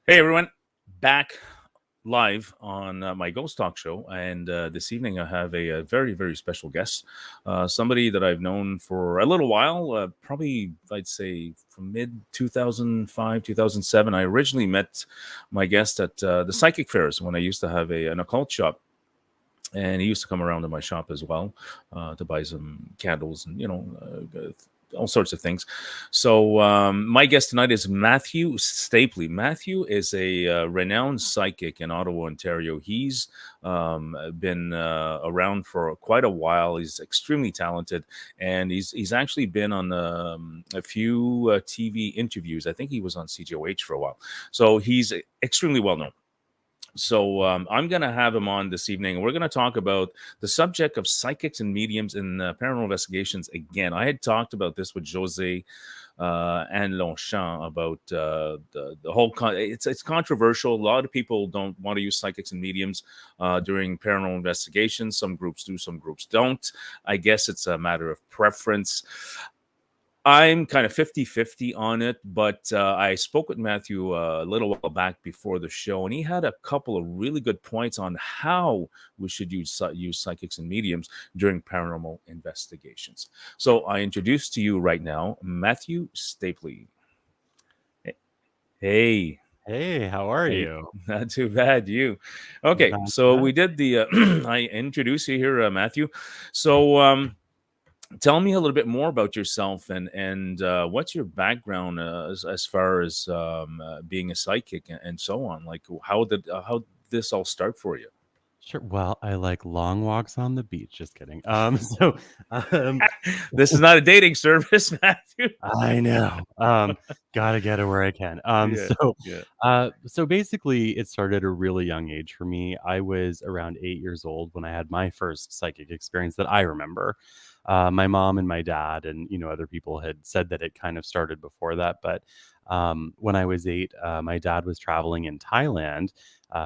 Hey everyone, back live on my Ghost Talk show, and this evening I have a very very special guest, somebody that I've known for a little while, probably I'd say from mid 2005 2007. I originally met my guest at the psychic fairs when I used to have an occult shop. And he used to come around to my shop as well to buy some candles and all sorts of things. So my guest tonight is Matthew Stapley. Matthew is a renowned psychic in Ottawa, Ontario. He's been around for quite a while. He's extremely talented, and he's actually been on a few TV interviews. I think he was on CGOH for a while. So he's extremely well known. So I'm going to have him on this evening. We're going to talk about the subject of psychics and mediums in paranormal investigations again. I had talked about this with Jose and Longchamp about the whole. It's controversial. A lot of people don't want to use psychics and mediums during paranormal investigations. Some groups do, some groups don't. I guess it's a matter of preference. I'm kind of 50-50 on it, but I spoke with Matthew a little while back before the show, and he had a couple of really good points on how we should use psychics and mediums during paranormal investigations. So I introduce to you right now Matthew Stapley. Hey. Hey, how are Hey, you? not too bad. You. Okay, Not so bad. we did the, I introduce you here, Matthew. So, tell me a little bit more about yourself and what's your background as far as being a psychic and so on. Like how this all start for you? Sure. Well, I like long walks on the beach. Just kidding. Um, This is not a dating service, Matthew. I know. Gotta get it where I can. Yeah, yeah, So basically, it started at a really young age for me. I was around 8 years old when I had my first psychic experience that I remember. My mom and my dad, and other people had said that it kind of started before that. But when I was 8, my dad was traveling in Thailand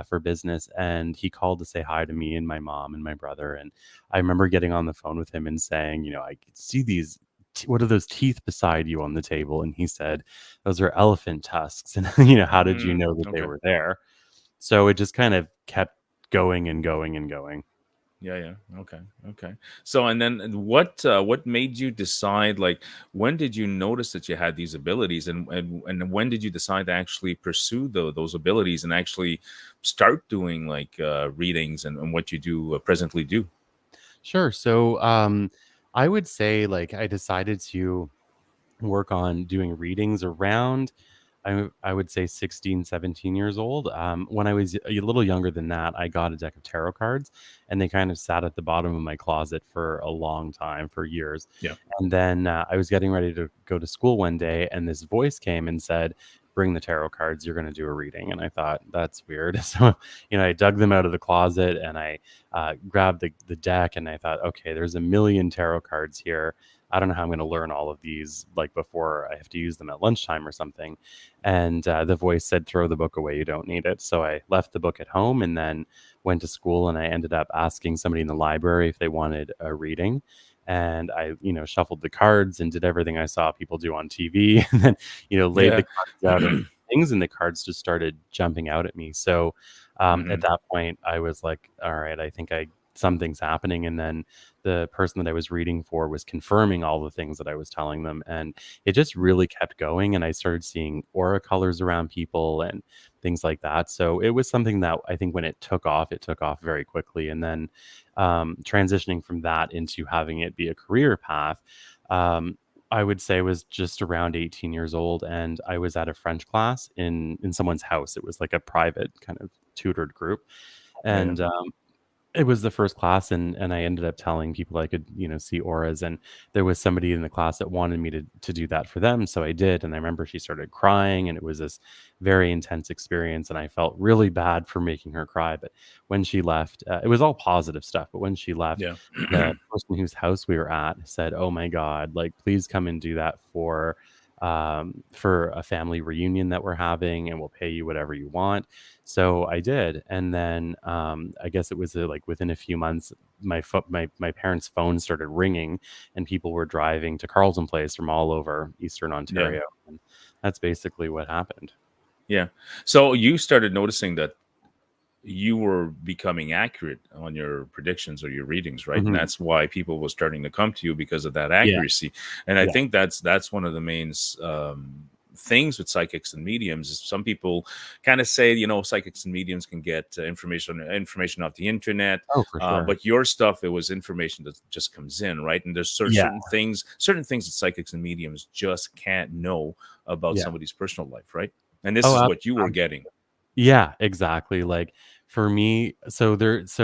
for business, and he called to say hi to me and my mom and my brother. And I remember getting on the phone with him and saying, I could see these what are those teeth beside you on the table? And he said, those are elephant tusks. And, how did you know that they okay. were there? So it just kind of kept going and going and going. Yeah, yeah. Okay, okay. So, and then what made you decide? Like, when did you notice that you had these abilities, and when did you decide to actually pursue those abilities and actually start doing like readings and what you do presently do? Sure. So I would say like I decided to work on doing readings around I would say 16, 17 years old. When I was a little younger than that, I got a deck of tarot cards, and they kind of sat at the bottom of my closet for a long time, for years. Yeah. And then I was getting ready to go to school one day, and this voice came and said, "Bring the tarot cards. You're going to do a reading." And I thought, that's weird. So, I dug them out of the closet, and I grabbed the deck, and I thought, okay, there's a million tarot cards here. I don't know how I'm going to learn all of these like before I have to use them at lunchtime or something. And the voice said, "Throw the book away. You don't need it." So I left the book at home and then went to school. And I ended up asking somebody in the library if they wanted a reading. And I, shuffled the cards and did everything I saw people do on TV. And then, laid Yeah. the cards out and things, and the cards just started jumping out at me. So at Hmm. that point, I was like, all right, I think something's happening. And then the person that I was reading for was confirming all the things that I was telling them. And it just really kept going. And I started seeing aura colors around people and things like that. So it was something that I think when it took off very quickly. And then transitioning from that into having it be a career path, I would say was just around 18 years old, and I was at a French class in someone's house. It was like a private kind of tutored group, Yeah, yeah. and it was the first class, and I ended up telling people I could, see auras, and there was somebody in the class that wanted me to do that for them, so I did. And I remember she started crying, and it was this very intense experience, and I felt really bad for making her cry. But when she left, it was all positive stuff. But when she left, Yeah. the person whose house we were at said, "Oh my God, like please come and do that for a family reunion that we're having, and we'll pay you whatever you want." So I did, and then I guess it was like within a few months, my parents' phone started ringing, and people were driving to Carleton Place from all over Eastern Yeah. Ontario, and that's basically what happened. Yeah. So you started noticing that you were becoming accurate on your predictions or your readings, right? And Hmm. that's why people were starting to come to you, because of that Yeah, accuracy. And I yeah, think that's one of the main things with psychics and mediums. Is some people kind of say, psychics and mediums can get information off the internet, oh, for sure. but your stuff, it was information that just comes in, right? And there's Yeah, certain things that psychics and mediums just can't know about yeah. somebody's personal life, right? And this Oh, is what you were getting. yeah, exactly. Like for me, so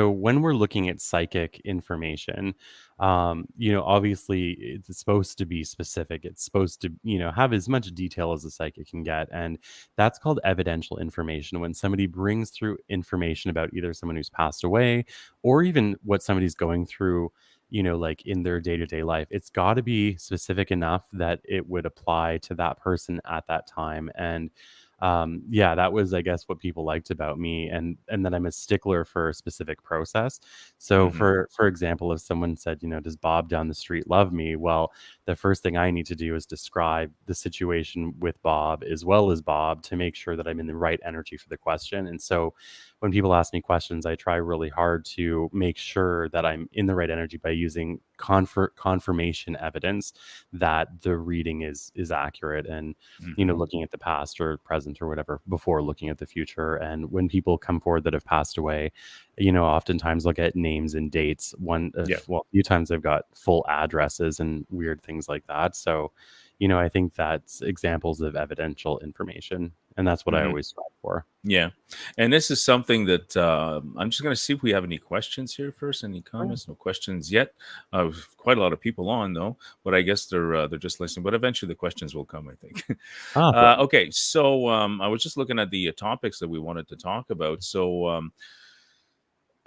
when we're looking at psychic information, obviously it's supposed to be specific. It's supposed to, have as much detail as a psychic can get. And that's called evidential information. When somebody brings through information about either someone who's passed away or even what somebody's going through, like in their day-to-day life, it's got to be specific enough that it would apply to that person at that time. And yeah, that was, I guess, what people liked about me, and that I'm a stickler for a specific process. So Hmm. for example, if someone said, does Bob down the street love me? Well, the first thing I need to do is describe the situation with Bob as well as Bob to make sure that I'm in the right energy for the question. And so when people ask me questions, I try really hard to make sure that I'm in the right energy by using confirmation evidence that the reading is accurate, and Hmm. looking at the past or present or whatever before looking at the future. And when people come forward that have passed away, oftentimes I'll get names and dates. Yeah. Well, a few times I've got full addresses and weird things like that. So, I think that's examples of evidential information. And that's what I Hmm. always strive for. Yeah. And this is something that I'm just going to see if we have any questions here first. Any Oh, comments? No questions yet. Quite a lot of people on though, but I guess they're just listening. But eventually the questions will come, I think. ah, perfect. Okay, so I was just looking at the topics that we wanted to talk about. So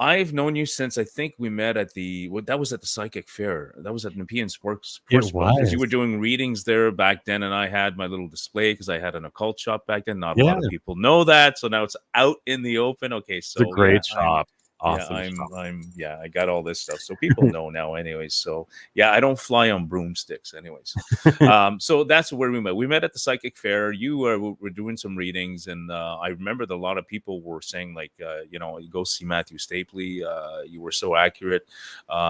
I've known you since, I think we met at that was at the psychic fair. That was at Nepean It Sports Club, because you were was. doing readings there back then, and I had my little display because I had an occult shop back then. Not a Yeah, lot of people know that, so now it's out in the open. Okay, it's a so yeah, great shop. Awesome shop. yeah, I got all this stuff, so people know now, anyways. So yeah, I don't fly on broomsticks, anyways. So that's where we met. We met at the psychic fair. You were doing some readings, and I remember that a lot of people were saying, like, you go see Matthew Stapley. You were so accurate.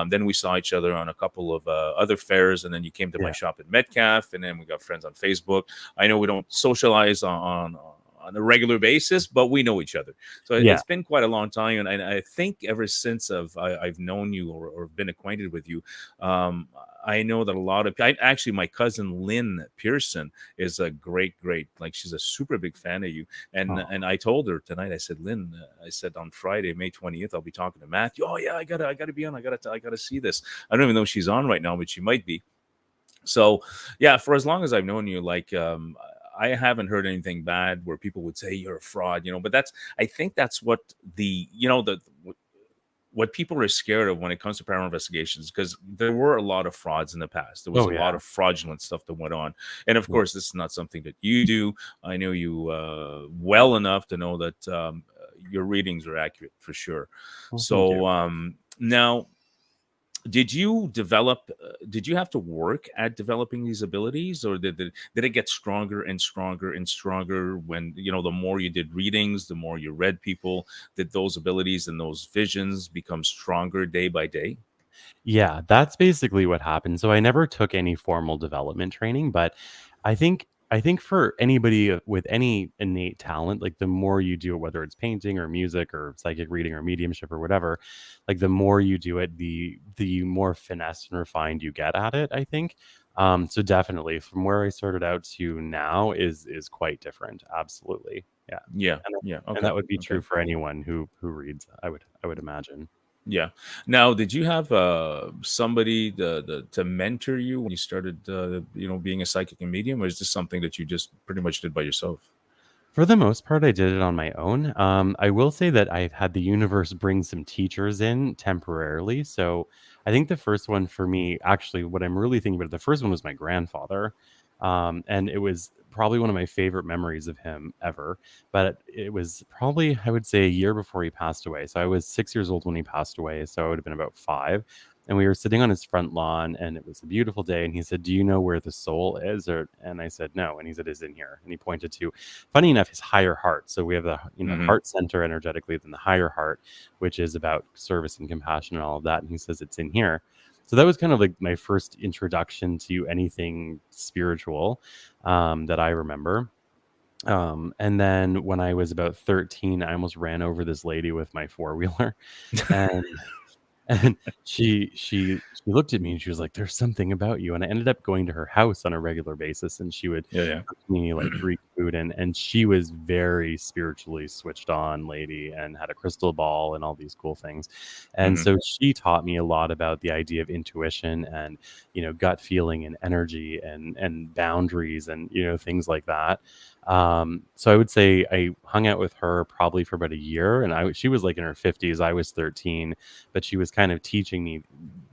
Then we saw each other on a couple of other fairs, and then you came to my Yeah. shop in Metcalf, and then we got friends on Facebook. I know we don't socialize on a regular basis, but we know each other. So Yeah. it's been quite a long time, and I think ever since I've known you, or been acquainted with you, I know that a lot of actually, my cousin Lynn Pearson is a great, like, she's a super big fan of you. Oh, And I told her tonight, I said, Lynn, I said, on Friday, May 20th, I'll be talking to Matthew. Oh yeah, I gotta be on. I gotta see this. I don't even know if she's on right now, but she might be. So yeah, for as long as I've known you, like, I haven't heard anything bad where people would say you're a fraud, but I think that's what what people are scared of when it comes to paranormal investigations, because there were a lot of frauds in the past. There was oh a lot yeah. of fraudulent stuff that went on. And of Yeah. course, this is not something that you do. I know you well enough to know that your readings are accurate for sure. Well, thank you. So now, did you have to work at developing these abilities, or did it get stronger and stronger and stronger when, the more you did readings, the more you read people? Did those abilities and those visions become stronger day by day? Yeah, that's basically what happened. So I never took any formal development training, but I think for anybody with any innate talent, like the more you do it, whether it's painting or music or psychic reading or mediumship or whatever, like the more you do it, the more finesse and refined you get at it, I think. So definitely from where I started out to now is quite different. Absolutely. Yeah. Yeah, And yeah. and Okay, that would be true okay. for anyone who reads, I would imagine. Yeah. Now, did you have somebody to mentor you when you started, being a psychic and medium, or is this something that you just pretty much did by yourself? For the most part, I did it on my own. I will say that I've had the universe bring some teachers in temporarily. So I think the first one for me, actually, what I'm really thinking about, the first one was my grandfather. And it was probably one of my favorite memories of him ever. But it was probably, I would say, a year before he passed away. So I was 6 years old when he passed away. So I would have been about five. and we were sitting on his front lawn, and it was a beautiful day. And he said, "Do you know where the soul is?" And I said, "No." And he said, "It's in here." And he pointed to, funny enough, his higher heart. So we have the Mm-hmm. heart center energetically, then the higher heart, which is about service and compassion and all of that. And he says it's in here. So that was kind of like my first introduction to anything spiritual that I remember. And then when I was about 13, I almost ran over this lady with my four wheeler, and and she looked at me and she was like, "There's something about you." And I ended up going to her house on a regular basis, and she would Yeah, cook me like Greek food, and she was very spiritually switched on lady and had a crystal ball and all these cool things. And yeah. so she taught me a lot about the idea of intuition and gut feeling and energy and boundaries and things like that. So I would say I hung out with her probably for about a year, and she was like in her 50s, I was 13, but she was kind of teaching me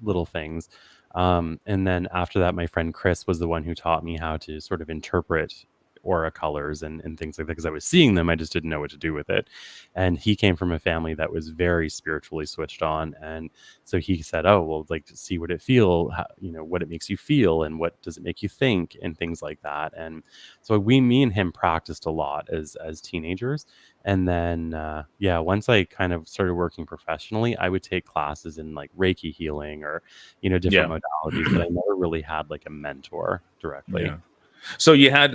little things. And then after that, my friend Chris was the one who taught me how to sort of interpret aura colors and things like that, because I was seeing them, I just didn't know what to do with it. And he came from a family that was very spiritually switched on, and so he said, "Oh, well, like, to see what it feel, how, what it makes you feel, and what does it make you think, and things like that." And so me and him practiced a lot as teenagers. And then yeah, once I kind of started working professionally, I would take classes in like Reiki healing or different Yeah. modalities, but I never really had like a mentor directly. Yeah. So you had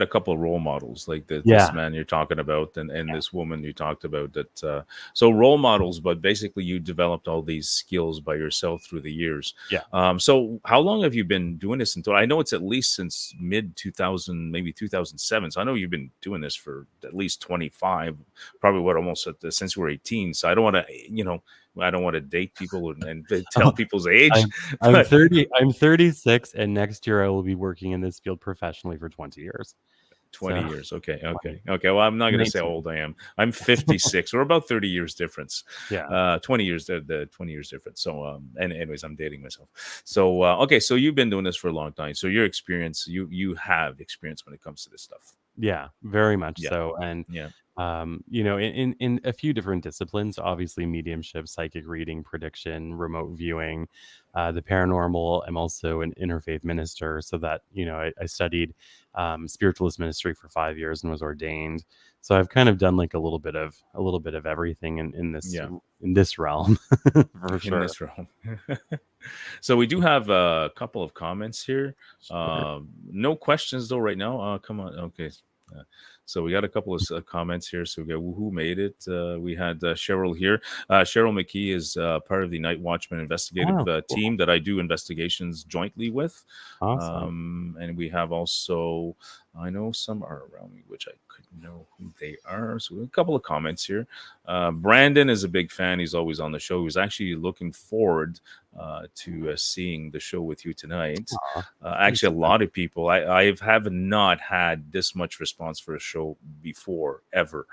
a couple of role models like this Yeah, man you're talking about, and yeah, this woman you talked about that. So role models, but basically you developed all these skills by yourself through the years. yeah. So how long have you been doing this? Until I know it's at least since mid 2000, maybe 2007. So I know you've been doing this for at least 25, probably what almost since you were 18. So I don't want to date people and tell people's age, I'm I'm but 30. I'm 36, and next year I will be working in this field professionally for 20 years. 20 So years. Okay. 20, Okay. Okay. Well, I'm not going to say how 19. old I am. I'm 56. We're about 30 years difference. Yeah. 20 years, the 20 years difference. So, and anyways, I'm dating myself. So, okay. So you've been doing this for a long time. So your experience, you have experience when it comes to this stuff. Yeah, very much Yeah. so. And Yeah. in a few different disciplines, obviously mediumship, psychic reading, prediction, remote viewing, the paranormal. I'm also an interfaith minister, so that I studied spiritualist ministry for 5 years and was ordained. So I've kind of done like a little bit of everything Yeah. in this realm for In sure. this realm. So we do have a couple of comments here. Sure. No questions though right now. Come on. Okay. Uh, so we got a couple of comments here. So we got who made it. We had Cheryl here. Cheryl McKee is part of the Night Watchman investigative Oh, cool. team that I do investigations jointly with. Awesome. And we have also, I know some are around me, which I couldn't know who they are. So we have a couple of comments here. Brandon is a big fan. He's always on the show. He's actually looking forward to seeing the show with you tonight. Aw, thanks, Actually, a man. lot of people. I have not had this much response for a show before ever.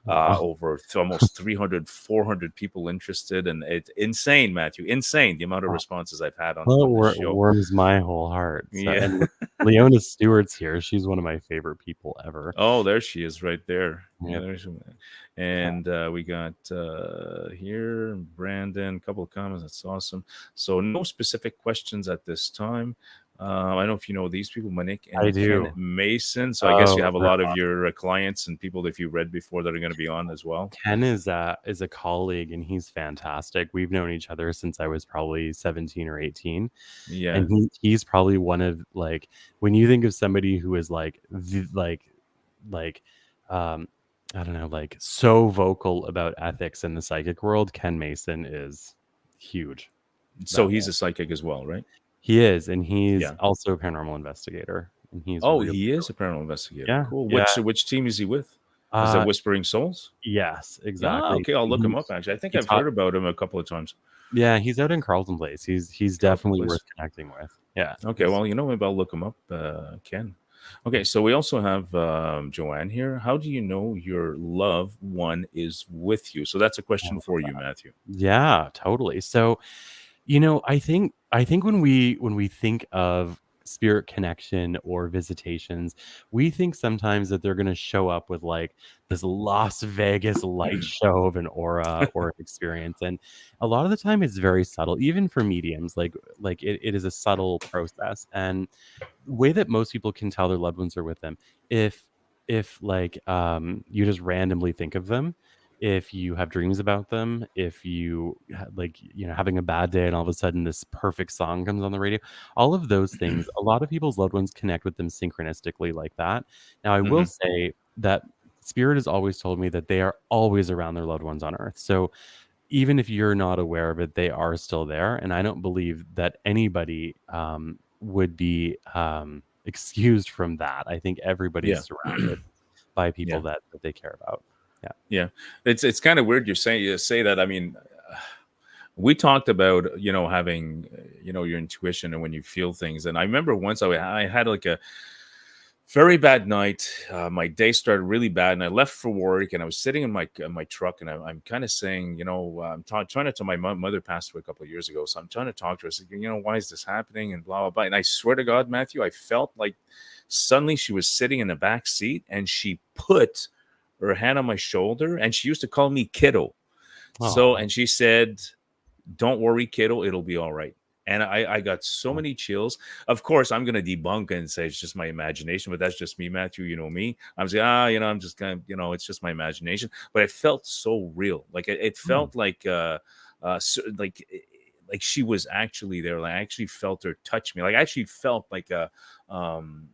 Aw. Over almost 300, 400 people interested, and it's insane, Matthew. Insane the amount of responses I've had on Well, it on this show. warms my whole heart. So, Yeah. and Leona Stewart's here. She's one of my favorite people ever. Oh, there she is, right there. Yeah, Yep. there's, and we got here Brandon. A couple of comments. That's awesome. So no specific questions at this time. I don't know if you know these people, Monique I and Ken do. Mason. So I guess you Oh, have a they're lot of your clients and people that you've read before that are going to be on as well. Ken is a colleague, and he's fantastic. We've known each other since I was probably 17 or 18, and Yeah. he's probably one of, like, when you think of somebody who is like um I don't know, like, so vocal about ethics in the psychic world, Ken Mason is huge So that way. he's a psychic as well, right? He is, and he's Yeah. also a paranormal investigator, and he's Oh, really, he is a really, paranormal investigator. yeah, Cool. yeah. Which team is he with? Is that Uh, Whispering Souls? yes, Ah, exactly. okay. I'll look He him up. Actually, I think he I've taught heard about him a couple of times. Yeah, he's out in Carlton Place. He's Carlton definitely worth Place. connecting with. Yeah, Okay, he's well, maybe I'll look him up, Ken. Okay, so we also have Joanne here. How do you know your loved one is with you? So that's a question for you, Matthew. yeah, totally. So, I think when we think of spirit connection or visitations, we think sometimes that they're going to show up with like this Las Vegas light show of an aura or an experience. And a lot of the time it's very subtle, even for mediums, like it is a subtle process. And the way that most people can tell their loved ones are with them, if you just randomly think of them, if you have dreams about them, if you having a bad day and all of a sudden this perfect song comes on the radio, all of those things, a lot of people's loved ones connect with them synchronistically like that. Now I will Hmm. say that spirit has always told me that they are always around their loved ones on earth. So even if you're not aware of it, they are still there. And I don't believe that anybody would be excused from that. I think everybody's Yeah. surrounded by people Yeah. that they care about. Yeah. Yeah. It's kind of weird you say that. I mean, we talked about having your intuition and when you feel things. And I remember once I had like a very bad night. My day started really bad, and I left for work. And I was sitting in my truck, and I'm kind of saying, trying to tell my mother passed away a couple of years ago, so I'm trying to talk to her. I said, why is this happening, and blah blah blah. And I swear to God, Matthew, I felt like suddenly she was sitting in the back seat, and she put her hand on my shoulder, and she used to call me kiddo. So, Oh, and she said, don't worry, kiddo, it'll be all right. And I got so yeah. many chills. Of course, I'm going to debunk and say it's just my imagination, but that's just me, Matthew. You know me. I'm saying, I'm just kind of, it's just my imagination. But it felt so real. Like it Mm. felt like she was actually there. Like I actually felt her touch me. Like I actually felt like um,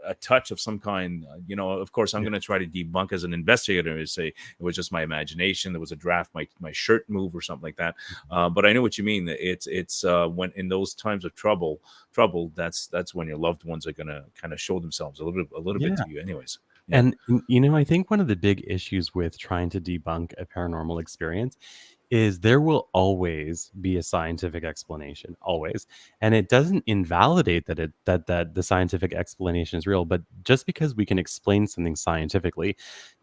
a touch of some kind. Of course, I'm Yeah. going to try to debunk as an investigator and say it was just my imagination. There was a draft, my shirt move or something like that. But I know what you mean. It's when in those times of trouble, that's when your loved ones are going to kind of show themselves a little bit Yeah. to you, anyways. Yeah. And I think one of the big issues with trying to debunk a paranormal experience is there will always be a scientific explanation, always. And it doesn't invalidate that the scientific explanation is real, but just because we can explain something scientifically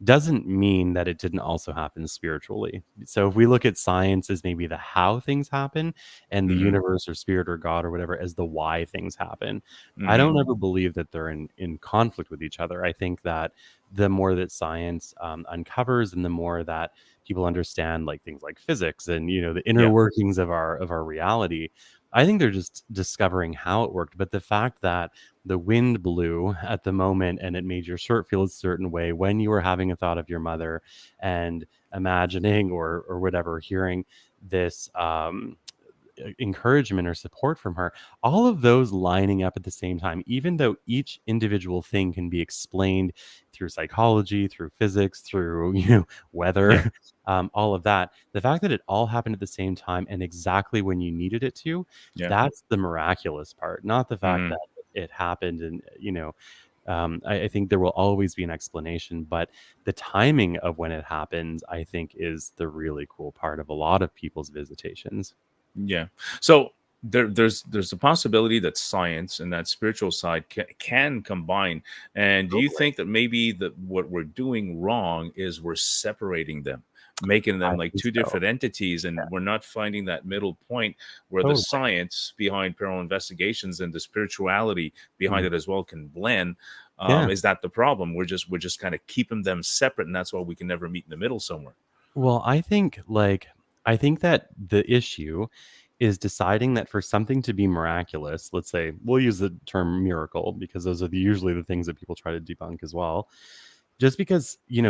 doesn't mean that it didn't also happen spiritually. So if we look at science as maybe the how things happen and the Hmm. universe or spirit or God or whatever as the why things happen, I Hmm. don't ever believe that they're in conflict with each other. I think that the more that science uncovers and the more that people understand like things like physics and the inner Yeah. workings of our reality, I think they're just discovering how it worked. But the fact that the wind blew at the moment and it made your shirt feel a certain way when you were having a thought of your mother and imagining or whatever, hearing this encouragement or support from her, all of those lining up at the same time, even though each individual thing can be explained through psychology, through physics, through Yeah. weather, all of that, the fact that it all happened at the same time and exactly when you needed it to, Yeah. that's the miraculous part, not the fact Hmm. that it happened. And I think there will always be an explanation, but the timing of when it happens, I think, is the really cool part of a lot of people's visitations. Yeah. So there's a possibility that science and that spiritual side can combine. And do you Totally. think that maybe that what we're doing wrong is we're separating them, making I them like think two so. different entities, Yeah, and we're not finding that middle point where the totally. science behind paranormal investigations and the spirituality behind Mm. it as well can blend? Yeah. Is that the problem? We're just kind of keeping them separate, and that's why we can never meet in the middle somewhere. Well, I think that the issue is deciding that for something to be miraculous, let's say we'll use the term miracle because those are usually the things that people try to debunk as well. Just because, in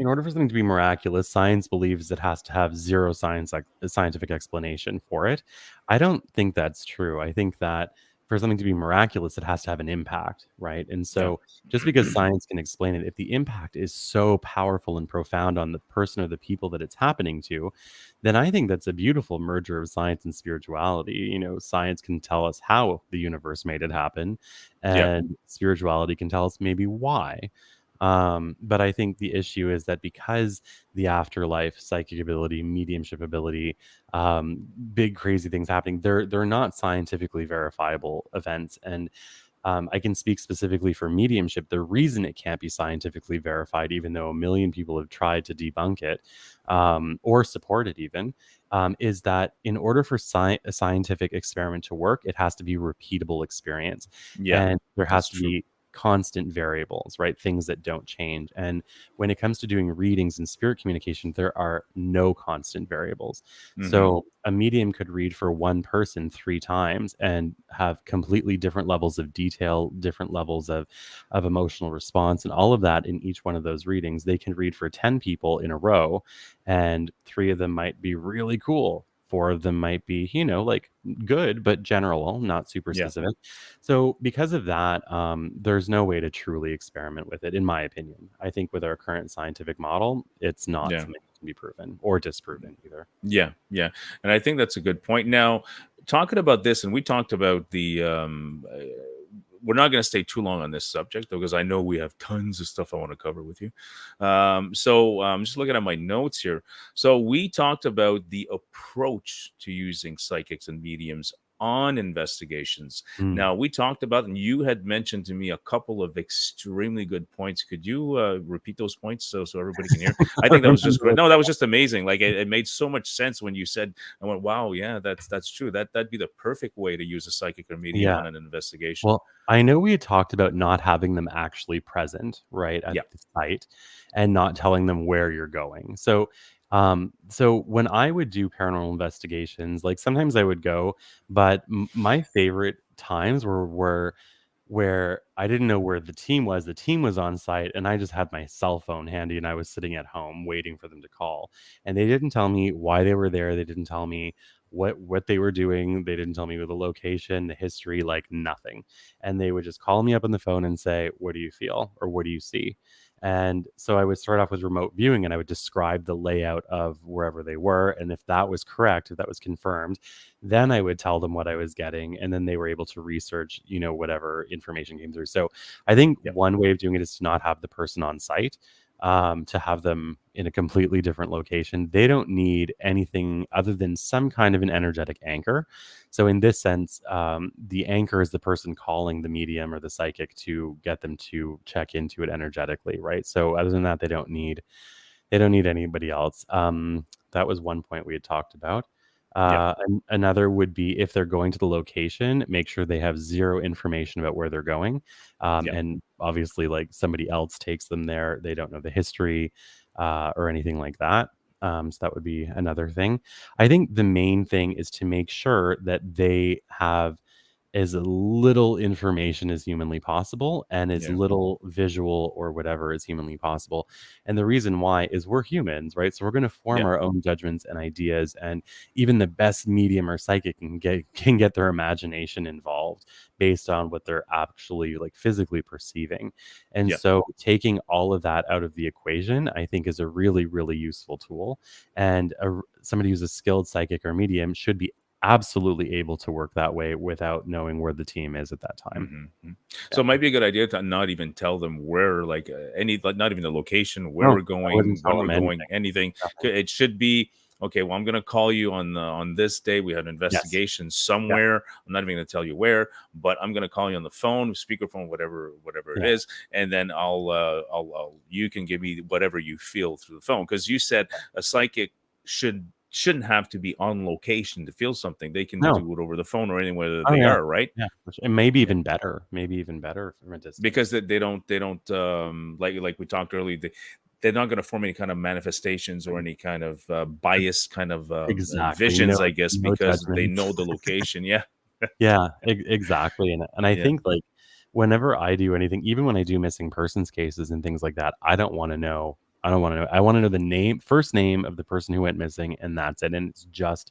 order for something to be miraculous, science believes it has to have zero scientific explanation for it. I don't think that's true. I think that for something to be miraculous, it has to have an impact, right? And Yeah. so just because science can explain it, if the impact is so powerful and profound on the person or the people that it's happening to, then I think that's a beautiful merger of science and spirituality. Science can tell us how the universe made it happen, Yeah. and spirituality can tell us maybe why. But I think the issue is that because the afterlife, psychic ability, mediumship ability, big crazy things happening, they're not scientifically verifiable events. And I can speak specifically for mediumship. The reason it can't be scientifically verified, even though a million people have tried to debunk it or support it, even, is that in order for a scientific experiment to work, it has to be a repeatable experience, Yeah, and there has that's to true. be constant variables, right? Things that don't change. And when it comes to doing readings and spirit communication, there are no constant variables. Hmm. So a medium could read for one person 3 times and have completely different levels of detail, different levels of emotional response, and all of that in each one of those readings. They can read for 10 people in a row, and 3 of them might be really cool. 4 of them might be, like good, but general, not super Yeah, specific. So because of that, there's no way to truly experiment with it, in my opinion. I think with our current scientific model, it's not yeah. something that can be proven or disproven either. Yeah, yeah, and I think that's a good point. Now, talking about this, and we talked about the. We're not going to stay too long on this subject because I know we have tons of stuff I want to cover with you. So I'm just looking at my notes here. So we talked about the approach to using psychics and mediums on investigations. Mm. Now we talked about, and you had mentioned to me a couple of extremely good points. Could you repeat those points so everybody can hear? I think that was just great. No, that was just amazing. Like it made so much sense when you said. I went, wow, yeah, that's true. That'd be the perfect way to use a psychic or medium Yeah. on an investigation. Well, I know we had talked about not having them actually present, right, at Yeah, the site and not telling them where you're going. So when I would do paranormal investigations, like sometimes I would go, but my favorite times were where I didn't know where the team was. The team was on site, and I just had my cell phone handy, and I was sitting at home waiting for them to call. And they didn't tell me why they were there. They didn't tell me what they were doing. They didn't tell me the location, the history, like nothing. And they would just call me up on the phone and say, "What do you feel?" or "What do you see?" And so I would start off with remote viewing, and I would describe the layout of wherever they were. And if that was correct, if that was confirmed, then I would tell them what I was getting, and then they were able to research, whatever information came through. So I think yeah, one way of doing it is to not have the person on site, to have them in a completely different location. They don't need anything other than some kind of an energetic anchor. So in this sense, the anchor is the person calling the medium or the psychic to get them to check into it energetically, right? So other than that, they don't need anybody else. That was one point we had talked about. yeah, Another would be if they're going to the location, make sure they have zero information about where they're going. yeah. And obviously, like somebody else takes them there, they don't know the history or anything like that. So that would be another thing. I think the main thing is to make sure that they have as little information as humanly possible and as Yeah. little visual or whatever as humanly possible. And the reason why is we're humans, right? So we're going to form Yeah. our own judgments and ideas, and even the best medium or psychic can get their imagination involved based on what they're actually like physically perceiving. And Yeah. so taking all of that out of the equation, I think, is a really, really useful tool. And somebody who's a skilled psychic or medium should be absolutely able to work that way without knowing where the team is at that time. Mhm. So it Yeah. might be a good idea to not even tell them where, like any, like not even the location, where No, we're I wouldn't going, when tell we're them going, anything. anything. Nothing. It should be okay. Well, I'm going to call you on this day. We had an Yes. investigation Yeah. somewhere. I'm not even going to tell you where, but I'm going to call you on the phone, speakerphone, whatever it Yeah. is, and then you can give me whatever you feel through the phone because you said a psychic shouldn't have to be on location to feel something. They can No. do it over the phone or anywhere Oh, they yeah. are, right? Yeah. For sure. And maybe even better from a Because distance. they don't like we talked earlier, they're not going to form any kind of manifestations or any kind of bias kind of Exactly. No, visions, I guess, no because they judgments. know the location. Yeah. Yeah, exactly. And I Yeah. think like whenever I do anything, even when I do missing persons cases and things like that, I don't want to know. I don't want to know. I want to know the first name of the person who went missing, and that's it. And it's just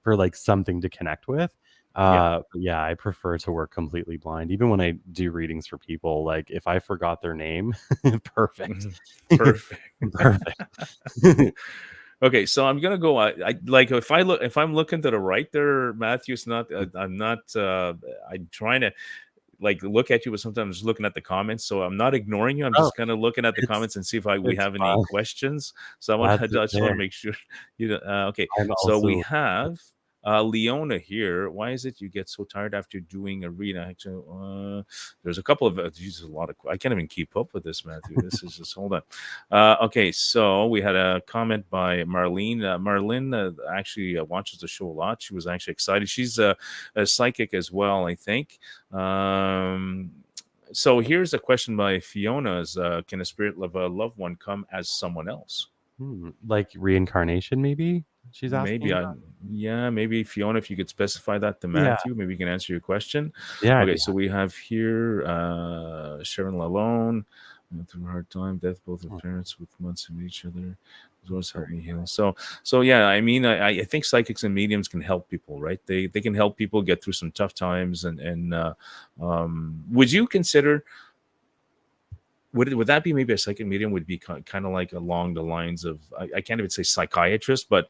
for like something to connect with. Yeah. But yeah, I prefer to work completely blind. Even when I do readings for people, like if I forgot their name, perfect. Mhm. Perfect. Perfect. Okay, so I'm gonna go. I like if I'm looking to the right there, Matthew's not. I'm not. I'm trying to like look at you, but sometimes looking at the comments. So I'm not ignoring you. I'm Oh, just kind of looking at the it's comments and see if we it's have any fine. questions. So I want That's I just want okay. to make sure you. Okay, I'm so we also have. Leona here. Why is it you get so tired after doing a read? Actually, there's a couple of Jesus, a lot of. I can't even keep up with this, Matthew. This is just hold on. Okay, so we had a comment by Marlene. Marlene actually watches the show a lot. She was actually excited. She's a psychic as well, I think. So here's a question by Fiona's: can a spirit of a loved one come as someone else? Like reincarnation, maybe she's asking Maybe about. yeah, maybe Fiona, if you could specify that to Yeah, Matthew, maybe you can answer your question. yeah, I'd Okay, be so happy. we have here Sharon Lalone, went through a hard time, death both of Oh, parents with months of each other. As always helped me heal. So yeah, I mean, I think psychics and mediums can help people, right? They can help people get through some tough times, and would you consider would that be maybe a psychic medium would be kind of like along the lines of I can't even say psychiatrist, but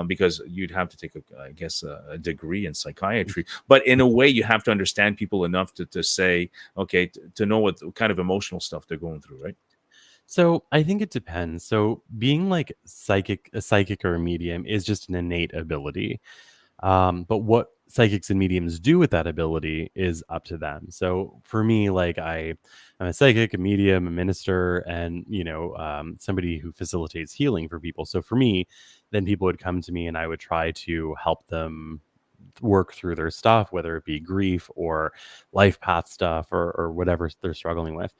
because you'd have to take I guess a degree in psychiatry, but in a way you have to understand people enough to say okay to know what kind of emotional stuff they're going through, right? So I think it depends. So being like a psychic or a medium is just an innate ability. But what psychics and mediums do with that ability is up to them. So for me, like I'm a psychic, a medium, a minister, and somebody who facilitates healing for people. So for me, then people would come to me, and I would try to help them work through their stuff, whether it be grief or life path stuff or whatever they're struggling with.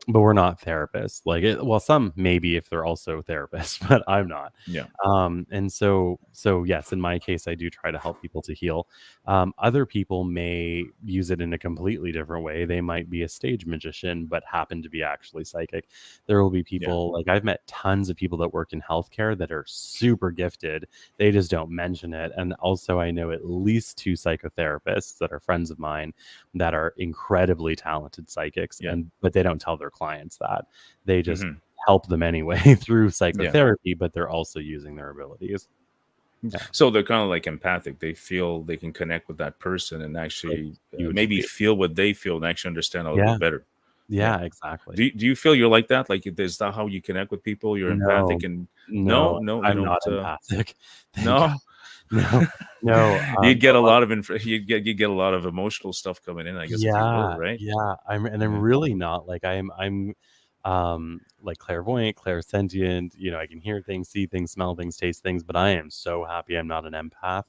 But we're not therapists. Well, some maybe if they're also therapists, but I'm not. Yeah, And so yes, in my case, I do try to help people to heal. Other people may use it in a completely different way. They might be a stage magician, but happen to be actually psychic. There will be yeah, people like I've met tons of people that work in healthcare that are super gifted. They just don't mention it. And also, I know at least two psychotherapists that are friends of mine that are incredibly talented psychics, yeah, and but they don't tell their clients that. They just hmm, help them anyway through yeah. psychotherapy, but they're also using their abilities. Yeah, So they're kind of like empathic. They feel they can connect with that person and like actually maybe hugely. feel what they feel and actually understand a little Yeah, bit better. Yeah. yeah, exactly. Do you feel you're like that? Like, is that how you connect with people? You're No, empathic and no, no, you I'm not don't. empathic. Thank God. No, No, no. you'd get But a like, lot of you get a lot of emotional stuff coming in. I guess if you were yeah, right. yeah. I'm Yeah. really not like I'm like clairvoyant, clairsentient. I can hear things, see things, smell things, taste things. But I am so happy I'm not an empath.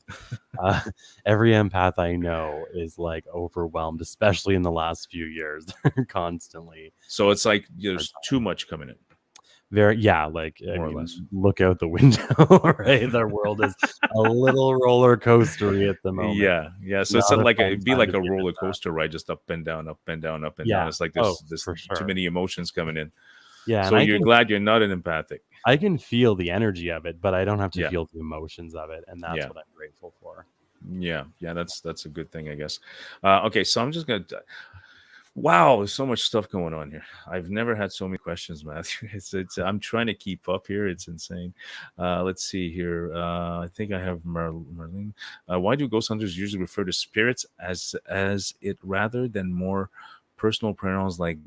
Uh, every empath I know is like overwhelmed, especially in the last few years. They're constantly So it's like hard there's too time. much coming in, Very, yeah, like I more or mean, less. look out the window, right? Their world is a little roller coastery at the moment. Yeah, yeah. So it's Not not a like fun it'd be time to like a be an roller empath. coaster ride, just up and down, up and down, up and down. Yeah. It's like Oh, this for too sure. many emotions coming in. Yeah, and So you're glad you're not an empathic. I can feel the energy of it, but I don't have to Yeah, feel the emotions of it, and that's yeah. what I'm grateful for. Yeah, yeah, that's a good thing, I guess. Okay, so I'm just gonna. Wow, there's so much stuff going on here. I've never had so many questions, Matthew. It's. I'm trying to keep up here. It's insane. Let's see here. I think I have Marlene. Why do ghost hunters usually refer to spirits as it rather than more personal pronouns like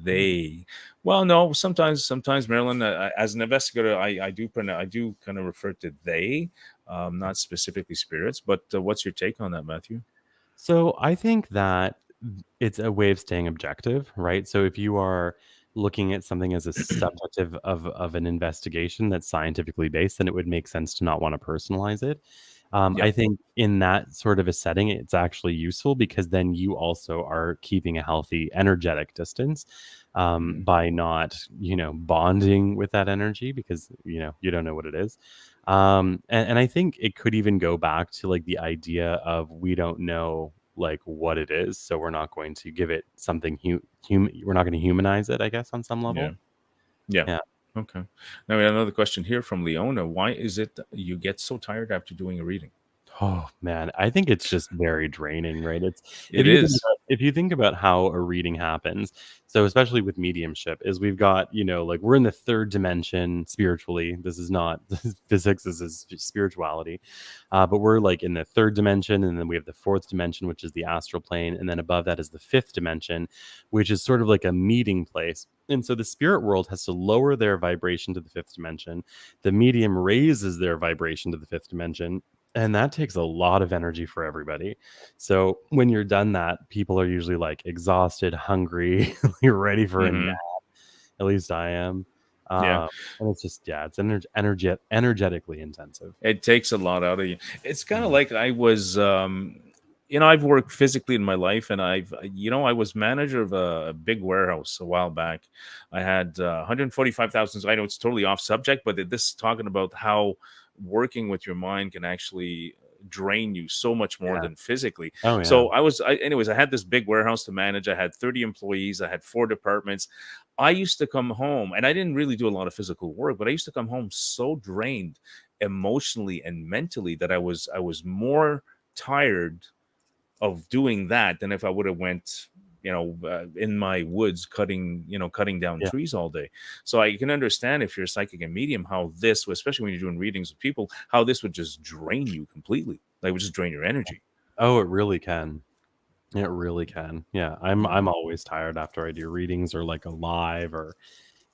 Hmm. they? Well, no. Sometimes Marilyn, as an investigator, I do kind of refer to they, not specifically spirits. But what's your take on that, Matthew? So I think that it's a way of staying objective, right? So if you are looking at something as a subject of an investigation that's scientifically based, then it would make sense to not want to personalize it. Yeah. I think in that sort of a setting, it's actually useful because then you also are keeping a healthy energetic distance Mhm. by not, bonding with that energy because, you don't know what it is. And I think it could even go back to like the idea of we don't know like what it is, so we're not going to give it something we're not going to humanize it, I guess, on some Yeah. level. Yeah. Yeah. Okay. Now we have another question here from Leona. Why is it that you get so tired after doing a reading? Oh man, I think it's just very draining, right? It's It is. if you think about how a reading happens, so especially with mediumship, is we've got, like we're in the third dimension spiritually. This is not physics, this is spirituality. But we're like in the third dimension, and then we have the fourth dimension, which is the astral plane, and then above that is the fifth dimension, which is sort of like a meeting place. And so the spirit world has to lower their vibration to the fifth dimension. The medium raises their vibration to the fifth dimension, And that takes a lot of energy for everybody. So when you're done that, people are usually like exhausted, hungry, you're ready for a nap. Hmm. At least I am. Yeah. And it's just, yeah, it's energetically intensive. It takes a lot out of you. It's kind of like I was, I've worked physically in my life, and I was manager of a big warehouse a while back. I had 145,000. I know it's totally off subject, but this is talking about how working with your mind can actually drain you so much more Yeah. than physically. Oh, yeah. So anyways, I had this big warehouse to manage. I had 30 employees. I had 4 departments. I used to come home, and I didn't really do a lot of physical work, but I used to come home so drained emotionally and mentally that I was more tired of doing that than if I would have went in my woods cutting down Yeah. trees all day. So I can understand, if you're a psychic and medium, how this, especially when you're doing readings with people, how this would just drain you completely. Like, it would just drain your energy. Oh, it really can. It really can. Yeah. Yeah. I'm always tired after I do readings or like a live or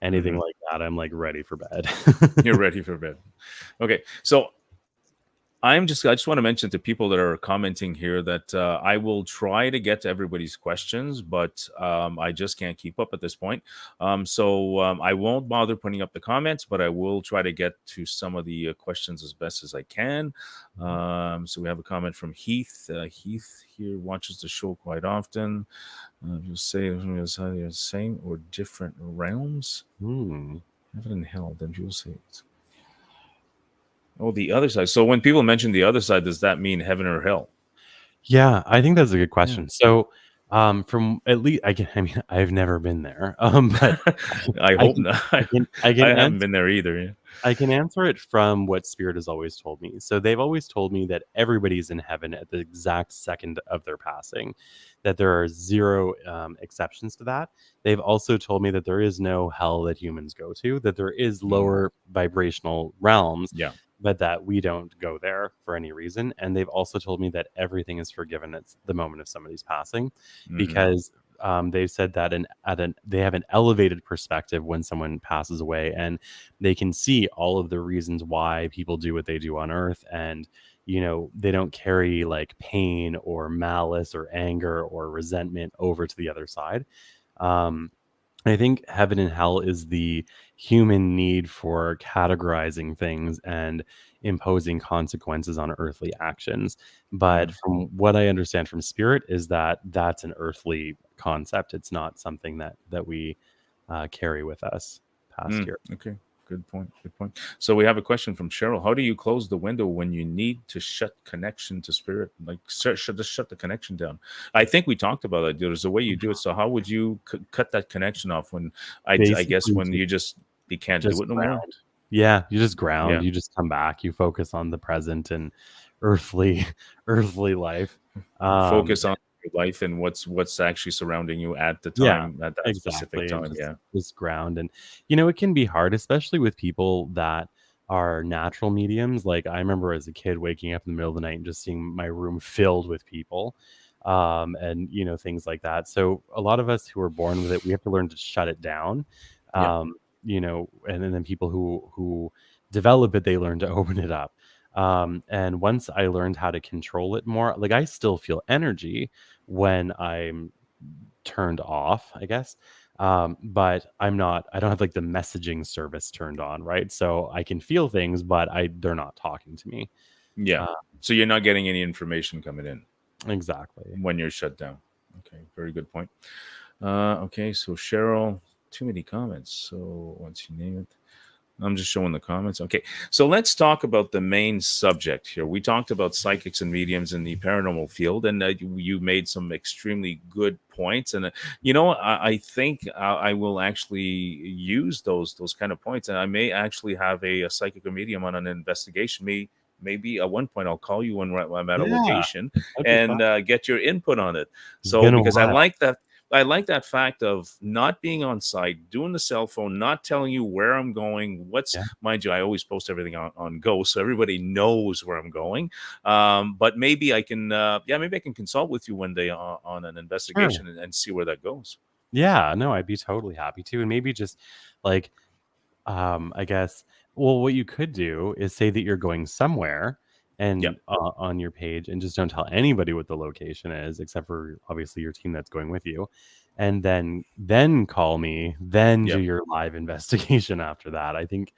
anything Hmm. like that. I'm like ready for bed. You're ready for bed. Okay, so I just want to mention to people that are commenting here that I will try to get to everybody's questions, but I just can't keep up at this point. So I won't bother putting up the comments, but I will try to get to some of the questions as best as I can. So we have a comment from Heath. Heath here watches the show quite often. You say it's either the same or different realms. Hmm. Heaven and hell. Then you'll say it. Oh, the other side. So when people mention the other side, does that mean heaven or hell? Yeah, I think that's a good Yeah. question. So, from at least I mean, I've never been there, but I I hope can, not. I I can haven't answer. been there either. Yeah. I can answer it from what Spirit has always told me. So they've always told me that everybody's in heaven at the exact second of their passing, that there are zero exceptions to that. They've also told me that there is no hell that humans go to, that there is Mm, lower vibrational realms, yeah. but that we don't go there for any reason. And they've also told me that everything is forgiven at the moment of somebody's passing, Hmm. because they've said that they have an elevated perspective when someone passes away, and they can see all of the reasons why people do what they do on earth. And they don't carry like pain or malice or anger or resentment over to the other side. um, I think heaven and hell is the human need for categorizing things and imposing consequences on earthly actions. But Yeah. from what I understand from Spirit is that that's an earthly concept. It's not something that we carry with us past Mm, here. okay. Good point. Good point. So we have a question from Cheryl. How do you close the window when you need to shut connection to spirit? Like, shut the connection down. I think we talked about it. There's a way you do it. So how would you cut that connection off when I guess Basically, when you can't do just it no more? ground. Yeah, you just ground. Yeah. You just come back. You focus on the present and earthly, earthly life. Um, Focus on your life and what's actually surrounding you at the yeah, time, at that specific exactly, and time. Yeah. just ground. And it can be hard, especially with people that are natural mediums. Like I remember as a kid waking up in the middle of the night and just seeing my room filled with people, and things like that. So a lot of us who are born with it, we have to learn to shut it down. Yeah. And then people who develop it, they learn to open it up. And once I learned how to control it more, like I still feel energy when I'm turned off, I guess. But I don't have like the messaging service turned on, right? So I can feel things, but they're not talking to me. Yeah. Uh, So you're not getting any information coming in exactly. when you're shut down. Okay. Very good point. Okay. So Cheryl, too many comments. So once you name it, I'm just showing the comments. Okay. So let's talk about the main subject here. We talked about psychics and mediums in the paranormal field, and you made some extremely good points. And I think I will actually use those kind of points, and I may actually have a psychic or medium on an investigation. Maybe at one point I'll call you when I'm at a Yeah, location that'd be fun. and get your input on it. It's So been a because while. I like that fact of not being on site, doing the cell phone, not telling you where I'm going. Yeah, Mind you, I always post everything on Go, so everybody knows where I'm going. But maybe maybe I can consult with you one day on an sure. investigation and see where that goes. Yeah, no, I'd be totally happy to. And maybe just like, I guess, well, what you could do is say that you're going somewhere, Yeah. and on your page, and just don't tell anybody what the location is except for obviously your team that's going with you, and then call me, then do Yeah. your live investigation after that. I think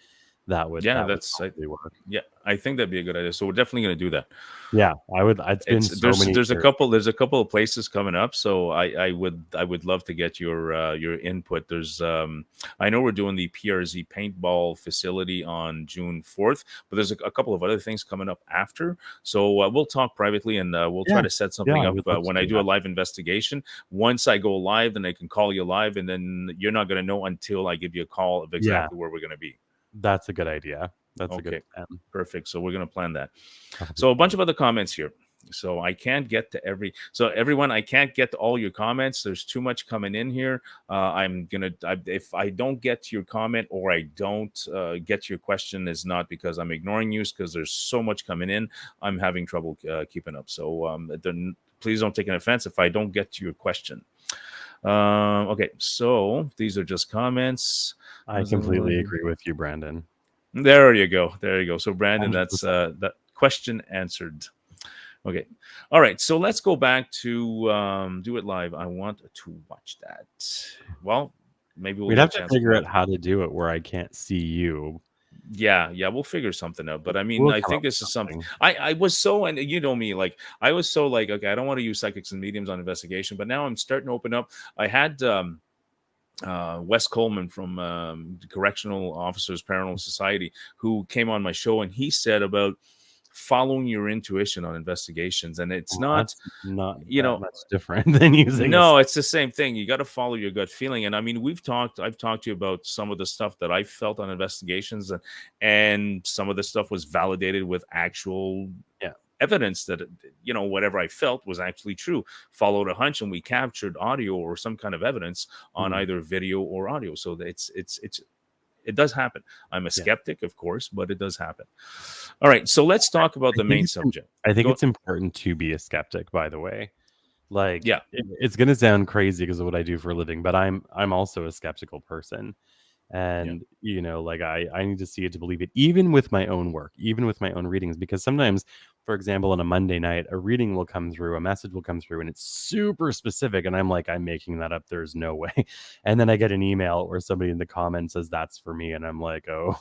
Yeah. that would That's probably work. yeah. I think that'd be a good idea. So we're definitely going to do that. Yeah, I would. It's been It's so many years. there's a couple of places coming up, so I would love to get your input. There's I know we're doing the PRZ paintball facility on June 4th, but there's a couple of other things coming up after. So we'll talk privately, and we'll try Yeah, to set yeah, something I up would love to when I do do a that. live investigation. Once I go live, then I can call you live, and then you're not going to know until I give you a call of Yeah, exactly where we're going to be. that's a good idea. That's a good Okay, plan. perfect. So we're going to plan that. That'll be So a bunch fun. of other comments here. So I can't get to everyone. I can't get to all your comments. There's too much coming in here. If I don't get to your comment or I don't get your question, is not because I'm ignoring you, because there's so much coming in. I'm having trouble keeping up. So then please don't take an offense if I don't get to your question. Okay, so these are just comments. I completely agree with you, Brandon. There you go. There you go. So Brandon, that's 100%. that question answered. Okay. All right. So let's go back to do it live. I want to watch that. Well, maybe we'll We'd get a have to chance to figure go out live. how to do it where I can't see you. Yeah, yeah, we'll figure something out. But I mean, We'll I come think up with this is something. something. I was so, and you know me, like I was so like, okay, I don't want to use psychics and mediums on investigation, but now I'm starting to open up. I had Wes Coleman from Correctional Officers Paranormal Society, who came on my show, and he said about following your intuition on investigations, and it's Well, not, that's not you that know, much different than using a no, it's the same thing. You got to follow your gut feeling. And I mean, I've talked to you about some of the stuff that I felt on investigations, and some of the stuff was validated with actual yeah. evidence that, whatever I felt was actually true. Followed a hunch, and we captured audio or some kind of evidence on Mhm. either video or audio. So that it does happen. I'm a Yeah. skeptic, of course, but it does happen. All right, so let's talk about I the think main it's subject. I think Go. it's important to be a skeptic, by the way. Like Yeah, it's going to sound crazy because of what I do for a living, but I'm also a skeptical person. yeah, And like I need to see it to believe it, even with my own work, even with my own readings, because sometimes, for example, on a Monday night a reading will come through, a message will come through, and it's super specific, and I'm like, I'm making that up, there's no way. And then I get an email or somebody in the comments says that's for me, and I'm like, oh.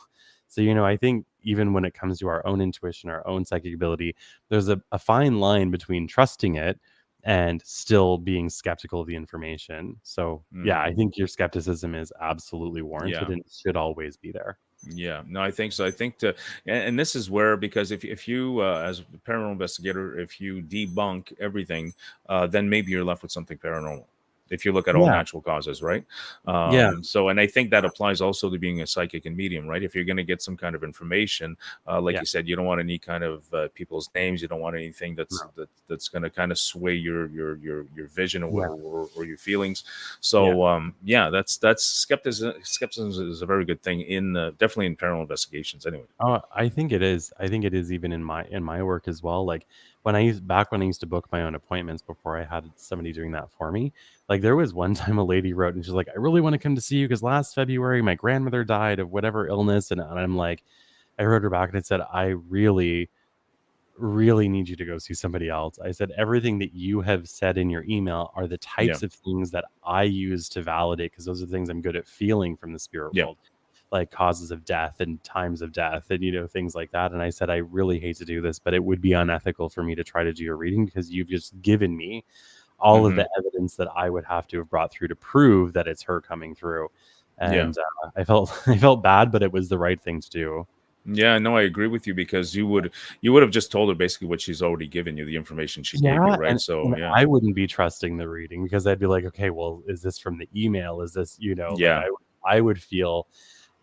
So I think even when it comes to our own intuition, our own psychic ability, there's a fine line between trusting it and still being skeptical of the information. So, yeah, hmm I think your skepticism is absolutely yeah. warranted and should always be there. Yeah, no, I think so. I think and this is where, because if you as a paranormal investigator, if you debunk everything, then maybe you're left with something paranormal. If you look at all Yeah. natural causes, right? Yeah. So, and I think that applies also to being a psychic and medium, right? If you're going to get some kind of information, like Yeah. you said, you don't want any kind of people's names. You don't want anything No. that's going to kind of sway your vision, Yeah. or your feelings. Yeah. So yeah, that's skepticism. Skepticism is a very good thing in definitely in paranormal investigations. Anyway, Oh, I think it is. I think it is even in my work as well. Like when I used to book my own appointments before I had somebody doing that for me. Like there was one time a lady wrote and she's like, I really want to come to see you because last February my grandmother died of whatever illness, and I'm like, I wrote her back and I said, I really need you to go see somebody else. I said, everything that you have said in your email are the yeah, types of things that I use to validate, because those are the things I'm good at feeling from the spirit yeah, world, like causes of death and times of death and, things like that. And I said, I really hate to do this, but it would be unethical for me to try to do your reading because you've just given me all of hmm the evidence that I would have to have brought through to prove that it's her coming through. yeah. And I felt I felt bad, but it was the right thing to do. Yeah, no, I agree with you, because you would have just told her basically what she's already given you, the information she gave you, Yeah, right? So and yeah, I wouldn't be trusting the reading because I'd be like, "Okay, well, is this from the email? Is this," like yeah, I would feel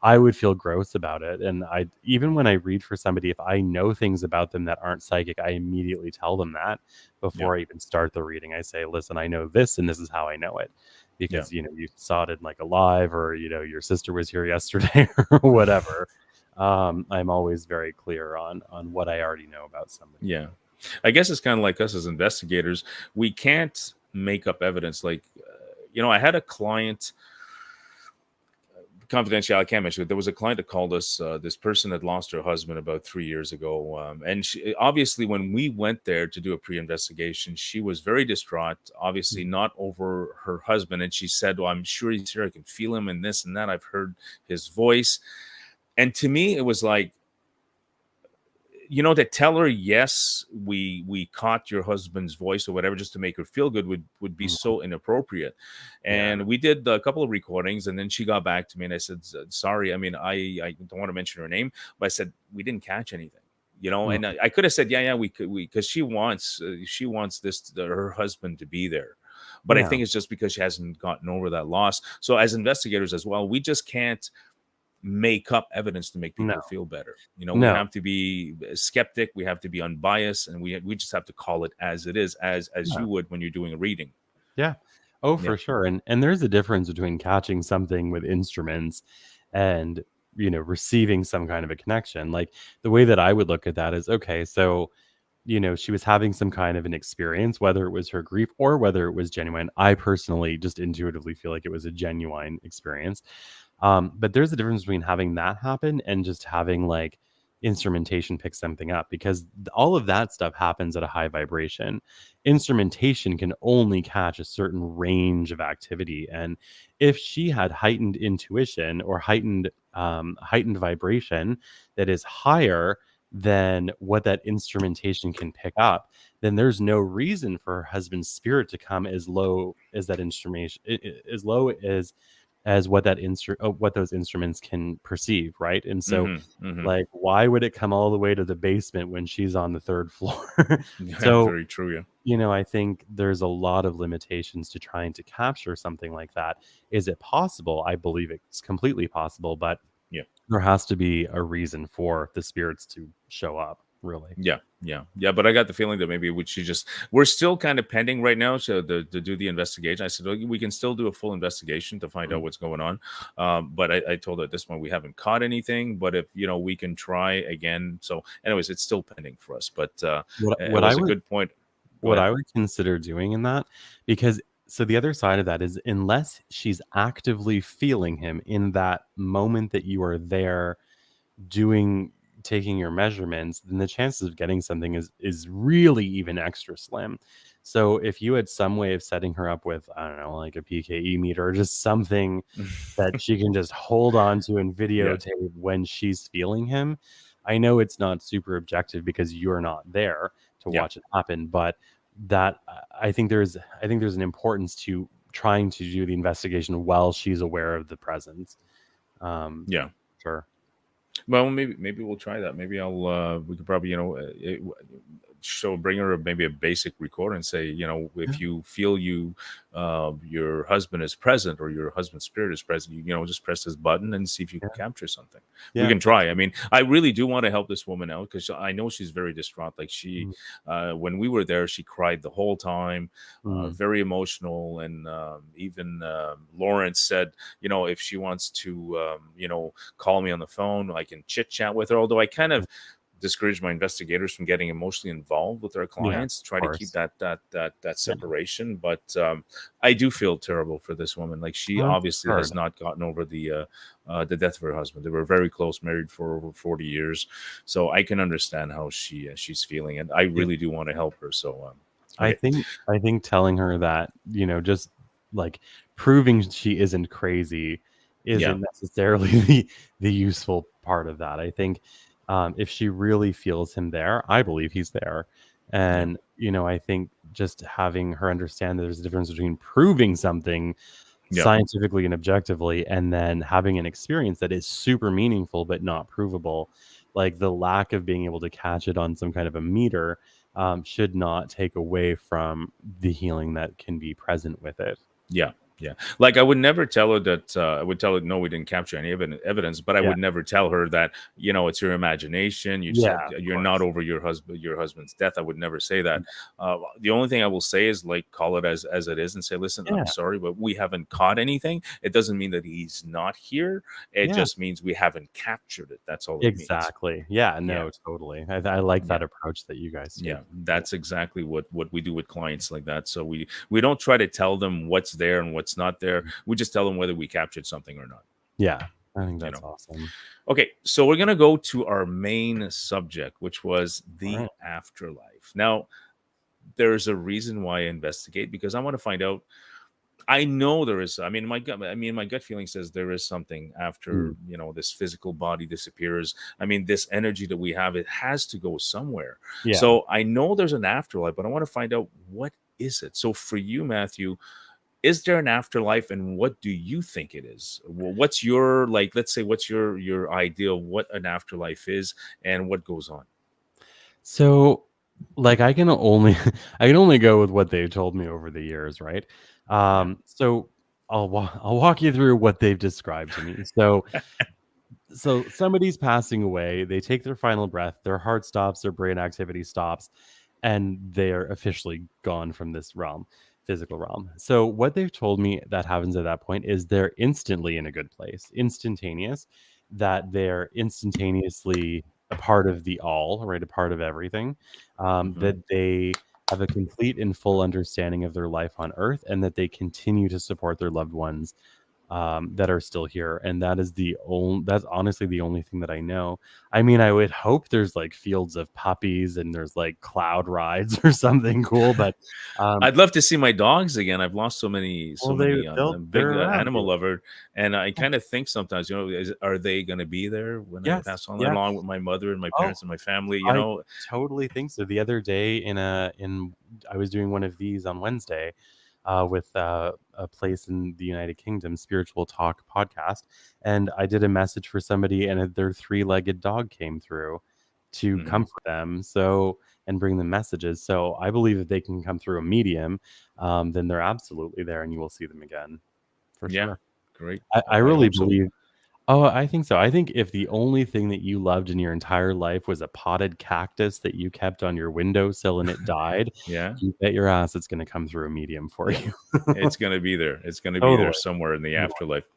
I would feel gross about it, and I even when I read for somebody, if I know things about them that aren't psychic, I immediately tell them that yeah, before I even start the reading. I say, "Listen, I know this, and this is how I know it," yeah. because you saw it in like a live, or your sister was here yesterday, or whatever. I'm always very clear on what I already know about somebody. Yeah. I guess it's kind of like us as investigators. We can't make up evidence. Like, I had a client confidential, I can't mention it. There was a client that called us. This person had lost her husband about 3 years ago, and she, obviously, when we went there to do a pre-investigation, she was very distraught. Obviously, Mhm. not over her husband, and she said, "Well, I'm sure he's here. I can feel him, and this and that. I've heard his voice." And to me, it was like, to tell her, yes, we caught your husband's voice or whatever, just to make her feel good, would be Mhm. so inappropriate. Yeah. And we did a couple of recordings, and then she got back to me, and I said, sorry, I mean, I don't want to mention her name, but I said, we didn't catch anything, and Mhm. I could have said, yeah, we could, because she wants her husband to be there. But I Yeah. think it's just because she hasn't gotten over that loss. So as investigators as well, we just can't make up evidence to make No. people feel better. We No. have to be skeptic, we have to be unbiased, and we just have to call it as it is, as Yeah. you would when you're doing a reading. Yeah. Oh, Yeah. for sure. And there's a difference between catching something with instruments and, receiving some kind of a connection. Like the way that I would look at that is, okay, so, she was having some kind of an experience, whether it was her grief or whether it was genuine. I personally just intuitively feel like it was a genuine experience. But there's a difference between having that happen and just having like instrumentation pick something up, because all of that stuff happens at a high vibration. Instrumentation can only catch a certain range of activity, and if she had heightened intuition or heightened vibration that is higher than what that instrumentation can pick up, then there's no reason for her husband's spirit to come as low as that instrumentation, as low as what those instruments can perceive, right? And so, Hmm. Hmm. like, why would it come all the way to the basement when she's on the third floor? Yeah, So, very true. Yeah. I think there's a lot of limitations to trying to capture something like that. Is it possible? I believe it's completely possible, but Yeah. there has to be a reason for the spirits to show up, really. Yeah, yeah, yeah. But I got the feeling that maybe would she just we're still kind of pending right now to do the investigation. I said, "Oh, we can still do a full investigation to find out Mm. what's going on." But I told her at this point we haven't caught anything, but if we can try again. So, anyways, it's still pending for us. But What it what I was a would good point. Go what ahead. I would consider doing in that, because so the other side of that is, unless she's actively feeling him in that moment that you are there doing taking your measurements, then the chances of getting something is really even extra slim. So if you had some way of setting her up with, I don't know, like a PKE meter or just something that she can just hold on to and Yeah, videotape when she's feeling him. I know it's not super objective because you're not there to yeah, watch it happen, but that I think there's an importance to trying to do the investigation while she's aware of the presence. Um, yeah. sure. Well, maybe we'll try that. Maybe I'll we could probably bring her maybe a basic recorder and say, Yeah. if you feel your husband is present or your husband's spirit is present, just press this button and see if you can Yeah. capture something. We Yeah. can try. I mean, I really do want to help this woman out because I know she's very distraught. Like Mm, when we were there, she cried the whole time, mm, very emotional, and even Lawrence said, if she wants to, call me on the phone, I can chit chat with her. Although I kind mm. of discourage my investigators from getting emotionally involved with their Yeah, clients, of try to keep course. that Yeah. separation. But I do feel terrible for this woman. Like she Well, that's obviously hard. has not gotten over the death of her husband. They were very close, married for over 40 years. So I can understand how she's feeling, and I Yeah. really do want to help her. So I okay. think I think telling her that, just like proving she isn't crazy Yeah, isn't necessarily the useful part of that. I think if she really feels him there, I believe he's there. yeah, And, I think just having her understand that there's a difference between proving something yeah, scientifically and objectively and then having an experience that is super meaningful but not provable. Like the lack of being able to catch it on some kind of a meter should not take away from the healing that can be present with it. yeah, yeah. Like I would never tell her that. I would tell her no, we didn't capture any evidence, but I Yeah. would never tell her that it's your imagination. You Yeah, said of you're not course. over your husband's death. I would never say Yeah. that. The only thing I will say is like call it as it is and say, listen, I'm Yeah. sorry, but we haven't caught anything. It doesn't mean that he's not here. It Yeah. just means we haven't captured it. That's all it means. Exactly. Yeah. Yeah. No, totally. I like Yeah. that approach that you guys take. Yeah, that's exactly what we do with clients like that. So we don't try to tell them what's there and what's not there. We just tell them whether we captured something or not. Yeah. I think you that's know. awesome. Okay, so we're gonna go to our main subject, which was All the right. afterlife. Now, there's a reason why I investigate, because I want to find out. I know there is. My gut feeling says there is something after, Mm. this physical body disappears. I mean, this energy that we have, it has to go somewhere. Yeah. So I know there's an afterlife, but I want to find out, what is it. So for you, Matthew, is there an afterlife, and what do you think it is? What's your, like? Let's say, what's your idea of what an afterlife is and what goes on? So, like, I can only I can only go with what they've told me over the years, right? Yeah. So I'll walk you through what they've described to me. So somebody's passing away, they take their final breath, their heart stops, their brain activity stops, and they're officially gone from this realm, physical realm. So what they've told me that happens at that point is they're instantly in a good place, instantaneous, that they're instantaneously a part of the all, right, a part of everything, Hmm. that they have a complete and full understanding of their life on earth, and that they continue to support their loved ones that are still here, and that's honestly the only thing that I know. I mean, I would hope there's like fields of puppies and there's like cloud rides or something cool, but um I'd love to see my dogs again. I've lost so many, so well many. they'll I'm a big they're around animal here. lover, and I Yeah. kind of think sometimes, are they going to be there when I Yes, pass on, yeah. along with my mother and my Oh, parents and my family? I totally think so. The other day in I was doing one of these on Wednesday with a place in the United Kingdom, Spiritual Talk podcast, and I did a message for somebody, and their three-legged dog came through to Hmm. comfort them, and bring them messages. So I believe if they can come through a medium, then they're absolutely there, and you will see them again for Yeah, sure. great. I I really hope so. believe. Oh, I think so. I think if the only thing that you loved in your entire life was a potted cactus that you kept on your windowsill and it died, Yeah. you bet your ass it's going to come through a medium for Yeah, you. it's going to be there. It's going to be there Totally. somewhere in the Totally. afterlife.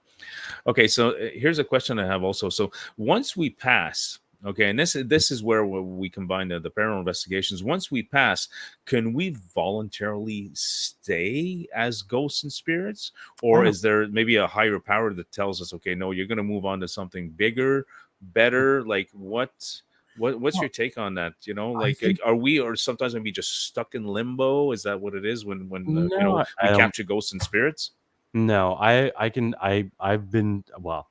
Okay, so here's a question I have also. So once we pass, okay, and this is where we combine the paranormal investigations. Once we pass, can we voluntarily stay as ghosts and spirits, I or don't is there maybe a higher power that tells us, okay, no, you're going to move on to something bigger, better? Like what's know. your take on that? I Like think are we, or sometimes maybe just stuck in limbo? Is that what it is when no, we I don't. capture ghosts and spirits? No, I can I've been well.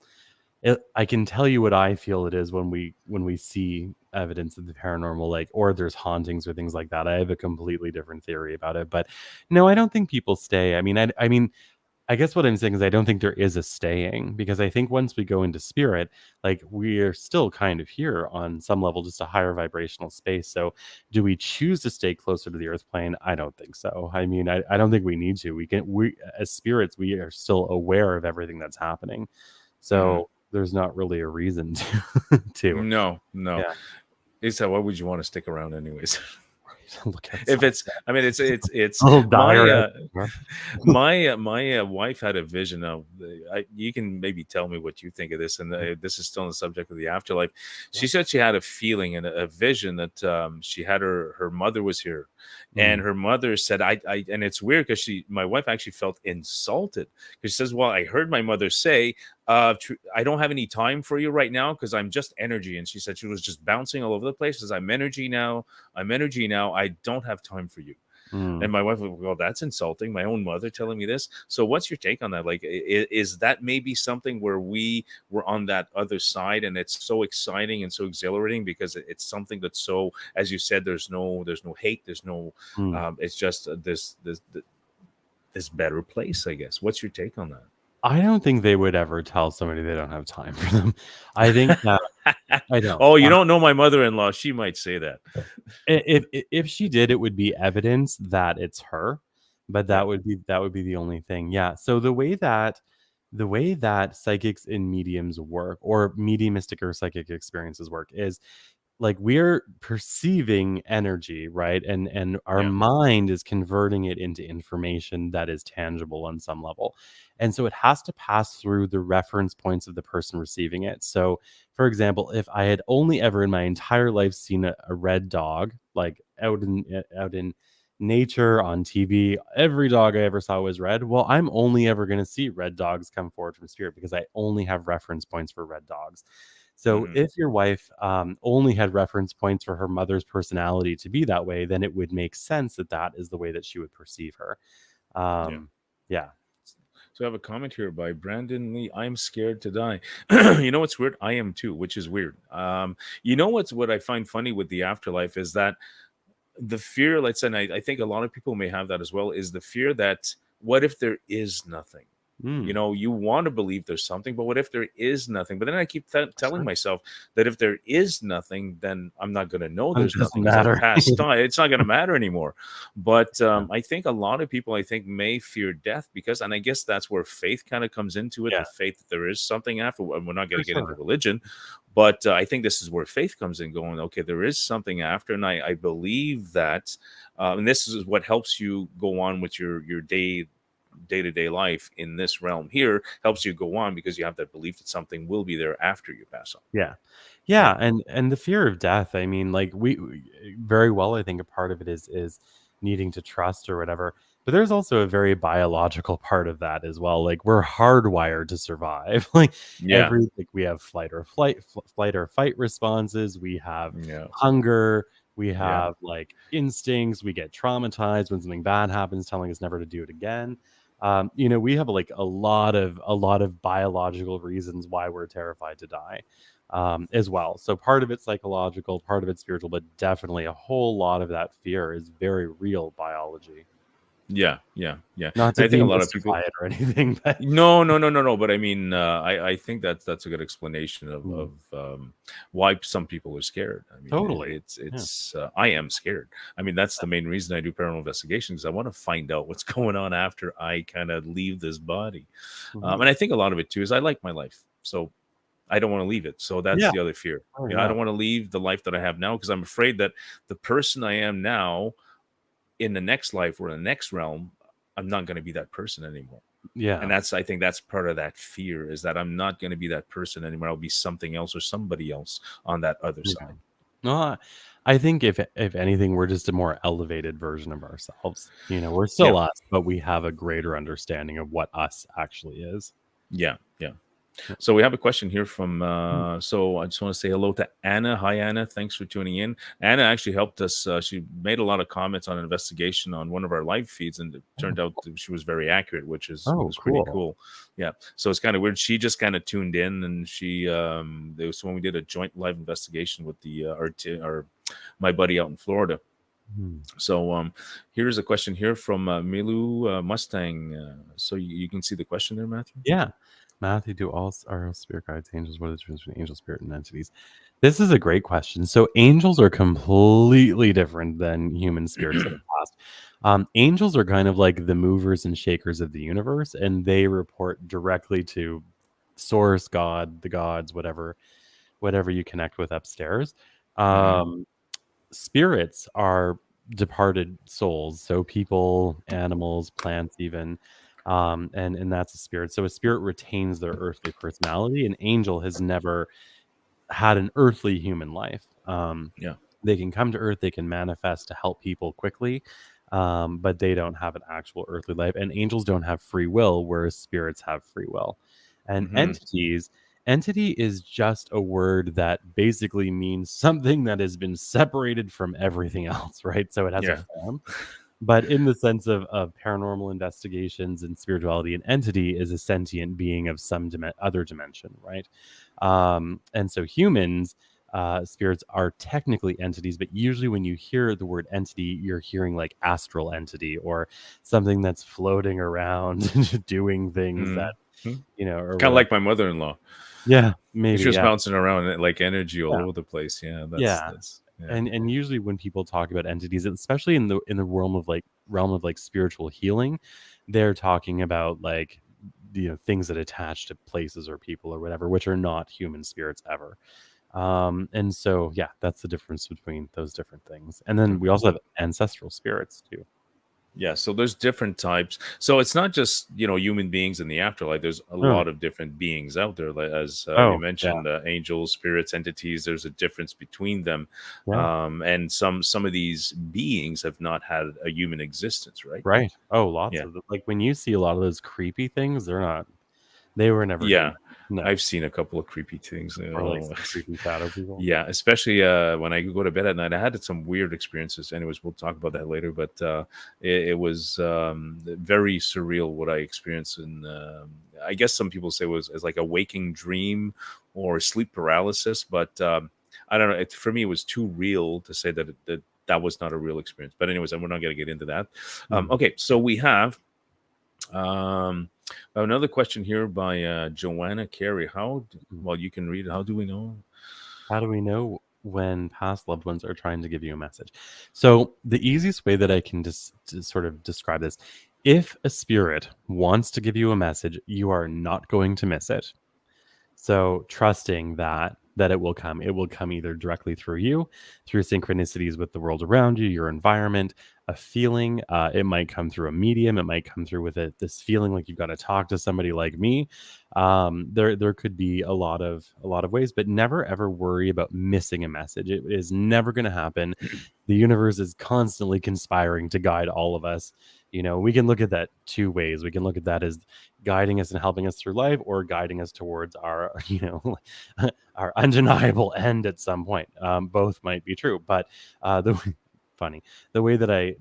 I can tell you what I feel it is when we see evidence of the paranormal, like or there's hauntings or things like that. I have a completely different theory about it, but no, I don't think people stay. I mean, I guess what I'm saying is I don't think there is a staying because I think once we go into spirit, like we're still kind of here on some level, just a higher vibrational space. So do we choose to stay closer to the earth plane? I don't think so. I mean, I don't think we need to. We as spirits, we are still aware of everything that's happening. Mhm. So there's not really a reason to to. No, no. Yeah. Lisa, why would you want to stick around anyways? Look If outside. it's, I mean, it's A little my dire out there. my wife had a vision. Now, you can maybe tell me what you think of this, and this is still on the subject of the afterlife. Yeah. She said she had a feeling and a vision that she had her mother was here, and Mm, her mother said, I and it's weird because my wife actually felt insulted because she says, well, I heard my mother say, I don't have any time for you right now because I'm just energy. And she said she was just bouncing all over the place. Says, I'm energy now. I'm energy now. I don't have time for you. mm. And my wife would go, well, that's insulting. My own mother telling me this. So what's your take on that? Like, is that maybe something where we were on that other side, and it's so exciting and so exhilarating because it's something that's so, as you said, there's no hate, there's no, Mm. it's just this better place, I guess. What's your take on I don't think they would ever tell somebody they don't have time for them. I think that that? I don't. Oh, you don't know my mother-in-law. She might say that. If she did, it would be evidence that it's her, but Yeah. that would be the only thing. Yeah. So the way that psychics and mediums work, or mediumistic or psychic experiences work, is like we're perceiving energy, right, and our Yeah. mind is converting it into information that is tangible on some level, and so it has to pass through the reference points of the person receiving it. So for example, if I had only ever in my entire life seen a red dog, like out in nature, on TV, every dog I ever saw was red. Well, I'm only ever going to see red dogs come forward from spirit because I only have reference points for red dogs. So Hmm. if your wife only had reference points for her mother's personality to be that way, then it would make sense that that is the way that she would perceive her. Yeah. Um, yeah. So I have a comment here by Brandon Lee. I'm scared to die. You know what's weird? I am too, which is weird. You know what I find funny with the afterlife is that the fear, let's say, and I think a lot of people may have that as well, is the fear that what if there is nothing? You Mm, know, you want to believe there's something, but what if there is nothing? But then I keep telling sure. myself that if there is nothing, then I'm not going to know It there's doesn't nothing because I've matter. passed on. It's not going to matter anymore. But Yeah. I think a lot of people, I think, may fear death because, and I guess that's where faith kind of comes into it, Yeah, the faith that there is something after. We're not going for to get into sure. religion, but I think this is where faith comes in, going, okay, there is something after. And I believe that, and this is what helps you go on with your day-to-day life in this realm here, helps you go on because you have that belief that something will be there after you pass on. Yeah. Yeah. Yeah, and the fear of death, I mean, like very well, I think a part of it is needing to trust or whatever. But there's also a very biological part of that as well. Like we're hardwired to survive. Like Yeah. like we have flight or fight responses, we have Yeah. hunger, we Yeah. have like instincts, we get traumatized when something bad happens, telling us never to do it again. We have like a lot of biological reasons why we're terrified to die, as well. So part of it's psychological, part of it's spiritual, but definitely a whole lot of that fear is very real biology. Yeah. Yeah. Yeah. Not And to I think a lot of people. demystify it or anything, but No, no, no, no, no. But I mean, I think that's a good explanation mm, of why some people are scared. I mean, totally. Yeah. I am scared. I mean, that's the main reason I do paranormal investigations. I want to find out what's going on after I kind of leave this body. Hmm. And I think a lot of it too is I like my life, so I don't want to leave it. So that's Yeah. the other fear. Oh, I yeah. don't want to leave the life that I have now because I'm afraid that the person I am now in the next life or in the next realm, I'm not going to be that person anymore. And Yeah. I think that's part of that fear is that I'm not going to be that person anymore. I'll be something else or somebody else on that other Yeah. side. No, I think if anything, we're just a more elevated version of ourselves. We're Yeah. still us, but we have a greater understanding of what us actually is. Yeah. Yeah. Yeah. So we have a question here from. Mm. So I just want to say hello to Anna. Hi, Anna. Thanks for tuning in. Anna actually helped us. She made a lot of comments on an investigation on one of our live feeds, and it Oh, turned out cool. that she was very accurate, which is Oh, was pretty cool. cool. Yeah. So it's kind of weird. She just kind of tuned in, and she it was when we did a joint live investigation with the our my buddy out in Florida. Hmm. So here's a question here from Milu Mustang. So you can see the question there, Matthew. Yeah. Matthew, do all spirit guides, angels? What is the difference between angel, spirit, and entities? This is a great question. So angels are completely different than human spirits that have passed. Angels are kind of like the movers and shakers of the universe, and they report directly to source, God, the gods, whatever you connect with upstairs. Hmm. Um, Spirits are departed souls, so people, animals, plants, even, and that's a spirit. So a spirit retains their earthly personality. An angel has never had an earthly human life. Yeah. They can come to earth, they can manifest to help people quickly, but they don't have an actual earthly life. And angels don't have free will, whereas spirits have free will. And Hmm. entity is just a word that basically means something that has been separated from everything else, right? So it has a Yeah. form. But in the sense of paranormal investigations and spirituality, an entity is a sentient being of some other dimension, right? And so humans, spirits are technically entities, but usually when you hear the word entity, you're hearing like astral entity or something that's floating around doing things Hmm. that, or Kind of whatever. like my mother-in-law. Yeah, She's maybe. just Yeah. bouncing around like energy all Yeah. over the place. Yeah, Yeah. that's yeah. And usually when people talk about entities, especially in the realm of like spiritual healing, they're talking about like things that attach to places or people or whatever, which are not human spirits ever. And so yeah, that's the difference between those different things. And then we Okay. also have ancestral spirits too. Yeah, so there's different types. So it's not just human beings in the afterlife. There's a Oh, lot of different beings out there, like, as you oh, yeah, mentioned, angels, spirits, entities. There's a difference between them, yeah, and some of these beings have not had a human existence, right? right. Oh, lots Yeah, of like when you see a lot of those creepy things, they were never yeah. human. No, I've seen a couple of creepy things. or like some creepy shadow people. Yeah, especially when I go to bed at night. I had some weird experiences. Anyways, we'll talk about that later. But it was very surreal what I experienced, and I guess some people say it was as like a waking dream or sleep paralysis. But I don't know. For me, it was too real to say that was not a real experience. But anyways, and we're not going to get into that. Mm, Okay, so we have um, another question here by Joanna Carey. mm. Well, you can read it. How do we know? How do we know when past loved ones are trying to give you a message? So, the easiest way that I can just sort of describe this, if a spirit wants to give you a message, you are not going to miss it. So trusting that it will come either directly through you, through synchronicities with the world around you, your environment, a feeling. It might come through a medium. It might come through with this feeling like you've got to talk to somebody like me. There could be a lot of ways, but never ever worry about missing a message. It is never going to happen. The universe is constantly conspiring to guide all of us. We can look at that two ways. We can look at that as guiding us and helping us through life, or guiding us towards our our undeniable end at some point. Both might be true, but funny, the way that I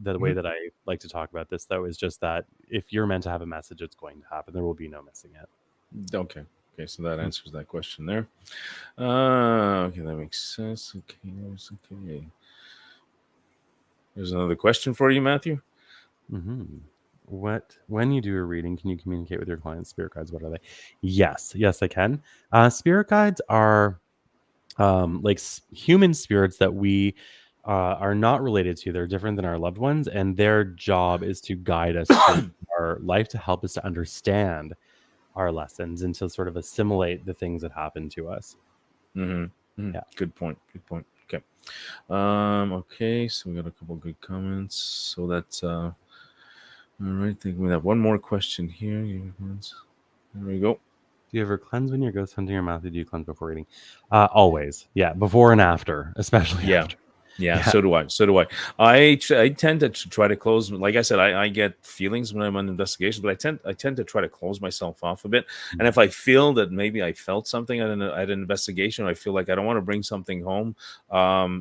like to talk about this, though, is just that if you're meant to have a message, it's going to happen. There will be no missing it. Okay. Okay, so that Mm. answers that question there. Okay, that makes sense. Okay. There's another question for you, Matthew. Mhm. When you do a reading, can you communicate with your clients' spirit guides? What are they? Yes, I can. Spirit guides are like human spirits that we are not related to. They're different than our loved ones, and their job is to guide us through our life, to help us to understand our lessons and to sort of assimilate the things that happen to us. Yeah. Good point. Good point. Okay. Okay, so we got a couple good comments. So that's all right. I think we have one more question here. There we go. Do you ever cleanse when you're ghost hunting, or Matthew? Do you cleanse before reading? Always. Yeah, before and after, especially Yeah. after. Yeah, Yeah. so do I. So do I. I tend to try to close. Like I said, I get feelings when I'm on investigation, but I tend to try to close myself off a bit. And if I feel that maybe I felt something at an investigation, I feel like I don't want to bring something home.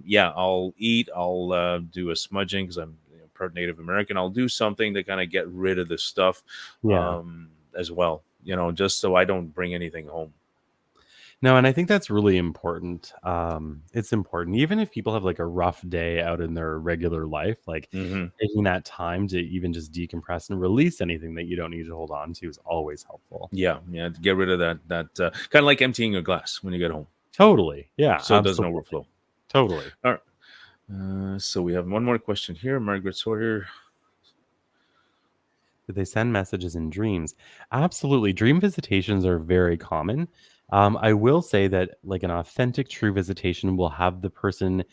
Yeah, I'll eat. I'll do a smudging because I'm part Native American. I'll do something to kind of get rid of the stuff Yeah. as well. Just so I don't bring anything home. No, and I think that's really important. It's important, even if people have like a rough day out in their regular life, like Hmm. taking that time to even just decompress and release anything that you don't need to hold on to is always helpful. Yeah, yeah. To get rid of that kind of like emptying a glass when you get home, Totally. Yeah, so it doesn't absolutely. overflow. Totally. All right. So we have one more question here. Margaret Sawyer. Did they send messages in dreams? Absolutely. Dream visitations are very common. I will say that like an authentic true visitation will have the person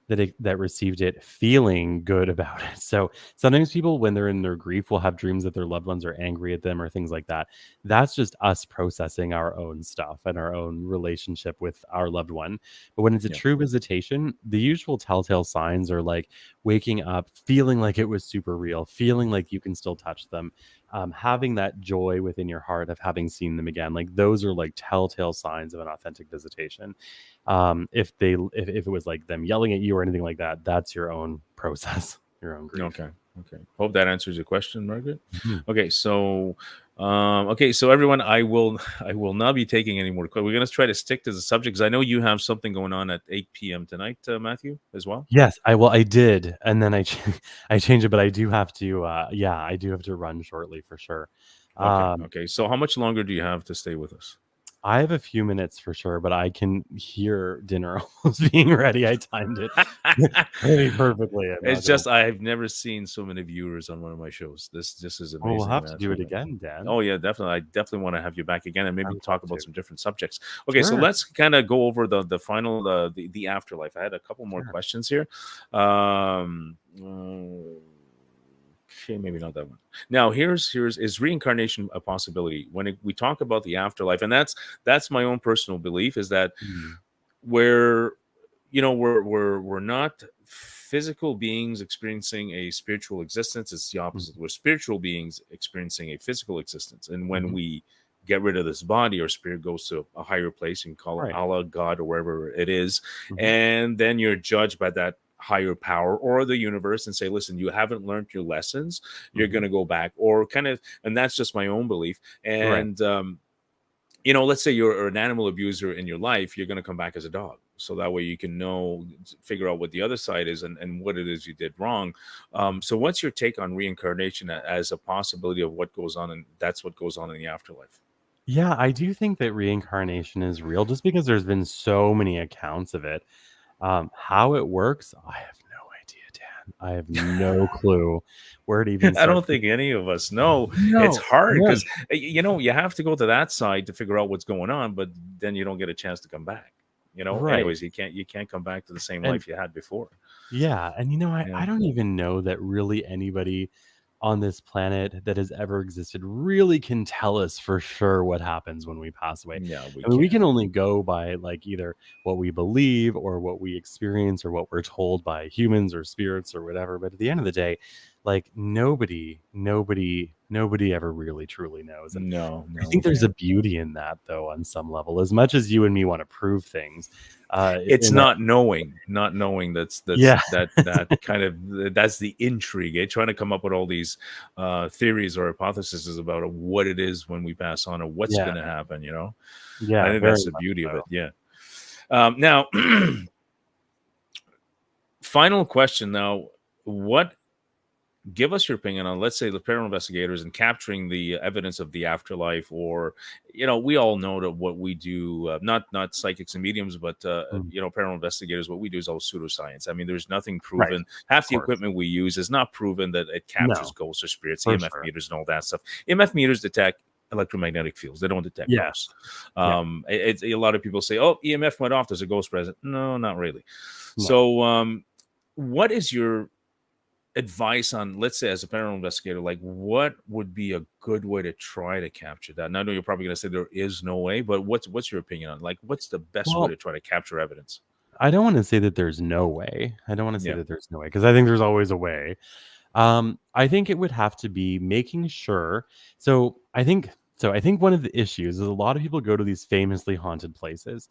that received it feeling good about it. So sometimes people, when they're in their grief, will have dreams that their loved ones are angry at them or things like that. That's just us processing our own stuff and our own relationship with our loved one. But when it's a Yeah. true visitation, the usual telltale signs are like waking up, feeling like it was super real, feeling like you can still touch them, having that joy within your heart of having seen them again. Like those are like telltale signs of an authentic visitation. If it was like them yelling at you or anything like that, that's your own process, your own grief. Okay. Okay. Hope that answers your question, Margaret. Mhm. Okay. So everyone, I will not be taking any more questions. We're going to try to stick to the subject because I know you have something going on at 8 p.m. tonight, Matthew, as well. Yes, I did, and then I changed it, but I do have to. Yeah, I do have to run shortly for sure. Okay. Um, Okay. So how much longer do you have to stay with us? I have a few minutes for sure, but I can hear dinner almost being ready. I timed it pretty perfectly. I'm It's not gonna. just I've never seen so many viewers on one of my shows. This is Oh, we'll amazing, have to do it Matthew. again, Dan. Oh yeah, definitely. I definitely want to have you back again and I maybe would love talk about to. some different subjects. Okay, so Sure, let's kind of go over the final the afterlife. I had a couple more sure. questions here. Okay, maybe not that one. Now, here's is reincarnation a possibility when we talk about the afterlife, and that's my own personal belief is that Mm, we're we're not physical beings experiencing a spiritual existence. It's the mm, opposite. We're spiritual beings experiencing a physical existence, and when mhm. we get rid of this body, our spirit goes to a higher place. You can call it Right. Allah, God, or wherever it is, Mhm, and then you're judged by that higher power or the universe and say, listen, you haven't learned your lessons, you're going mhm. to go back, or kind of. And that's just my own belief. Right. And let's say you're an animal abuser in your life, you're going to come back as a dog. So that way you can figure out what the other side is, and what it is you did wrong. So what's your take on reincarnation as a possibility of what goes on, and that's what goes on in the afterlife? Yeah, I do think that reincarnation is real just because there's been so many accounts of it. How it works, I have no idea, Dan. I have no clue where to even I start. don't think any of us know. It's No, hard no. because you have to go to that side to figure out what's going on, but then you don't get a chance to come back. Right. Anyways, you can't come back to the same And life you had before. yeah, and Yeah. I don't even know that really anybody on this planet that has ever existed really can tell us for sure what happens when we pass away. No, we I mean, we can't. can only go by like either what we believe or what we experience or what we're told by humans or spirits or whatever. But at the end of the day, like nobody ever really truly knows. And No, I no, we think there's a can't. beauty in that though, on some level, as much as you and me want to prove things. It's In that, not knowing that's yeah, that kind of that's the intrigue, trying to come up with all these theories or hypotheses about what it is when we pass on or what's yeah, going to happen. I yeah, think very that's the much beauty of so. it. Yeah. Now, final question. Now, what give us your opinion on, let's say, the paranormal investigators and capturing the evidence of the afterlife, or we all know that what we do, not psychics and mediums, but Mm, paranormal investigators, what we do is all pseudoscience. I mean, there's nothing right, proven. Half of the course. equipment we use is not proven that it captures No, ghosts or spirits. for EMF sure. meters and all that stuff. EMF meters detect electromagnetic fields, they don't detect ghosts. Yes. Yeah. A lot of people say, oh, EMF went off, there's a ghost present. No, not really. No. So what is your advice on, let's say, as a paranormal investigator, like what would be a good way to try to capture that? And I know you're probably going to say there is no way, but what's your opinion on, like, what's the best way Well, to try to capture evidence? I don't wanna say that there's no way. I don't wanna say Yeah. that there's no way because I think there's always a way. I think it would have to be making sure I think one of the issues is a lot of people go to these famously haunted places,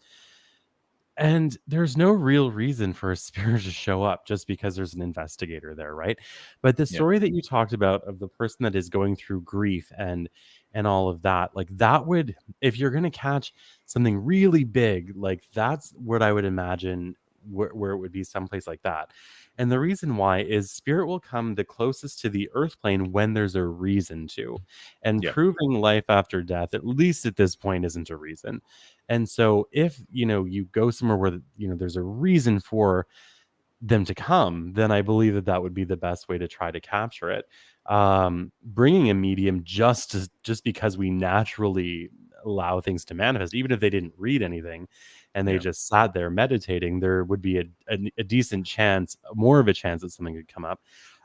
and there's no real reason for a spirit to show up just because there's an investigator there, right? But the Yeah. story that you talked about of the person that is going through grief and all of that, like that would, if you're going to catch something really big, like that's what I would imagine where it would be someplace like that. And the reason why is spirit will come the closest to the earth plane when there's a reason to. And Yeah. proving life after death, at least at this point, isn't a reason. And so if, you go somewhere where, there's a reason for them to come, then I believe that that would be the best way to try to capture it. Bringing a medium just because we naturally allow things to manifest, even if they didn't read anything and they Yeah. just sat there meditating, there would be a decent chance, more of a chance that something could come up.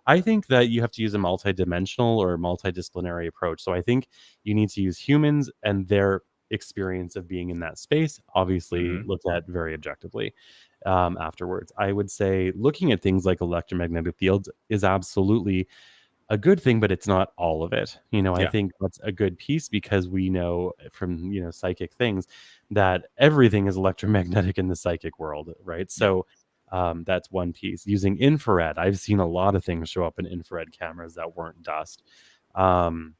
I think that you have to use a multidimensional or multidisciplinary approach. So I think you need to use humans and their experience of being in that space, obviously Hmm. looked at very objectively afterwards. I would say looking at things like electromagnetic fields is absolutely a good thing, but it's not all of it. I Yeah. think that's a good piece because we know from, psychic things that everything is electromagnetic in the psychic world, right? Yeah. So that's one piece. Using infrared, I've seen a lot of things show up in infrared cameras that weren't dust. Um,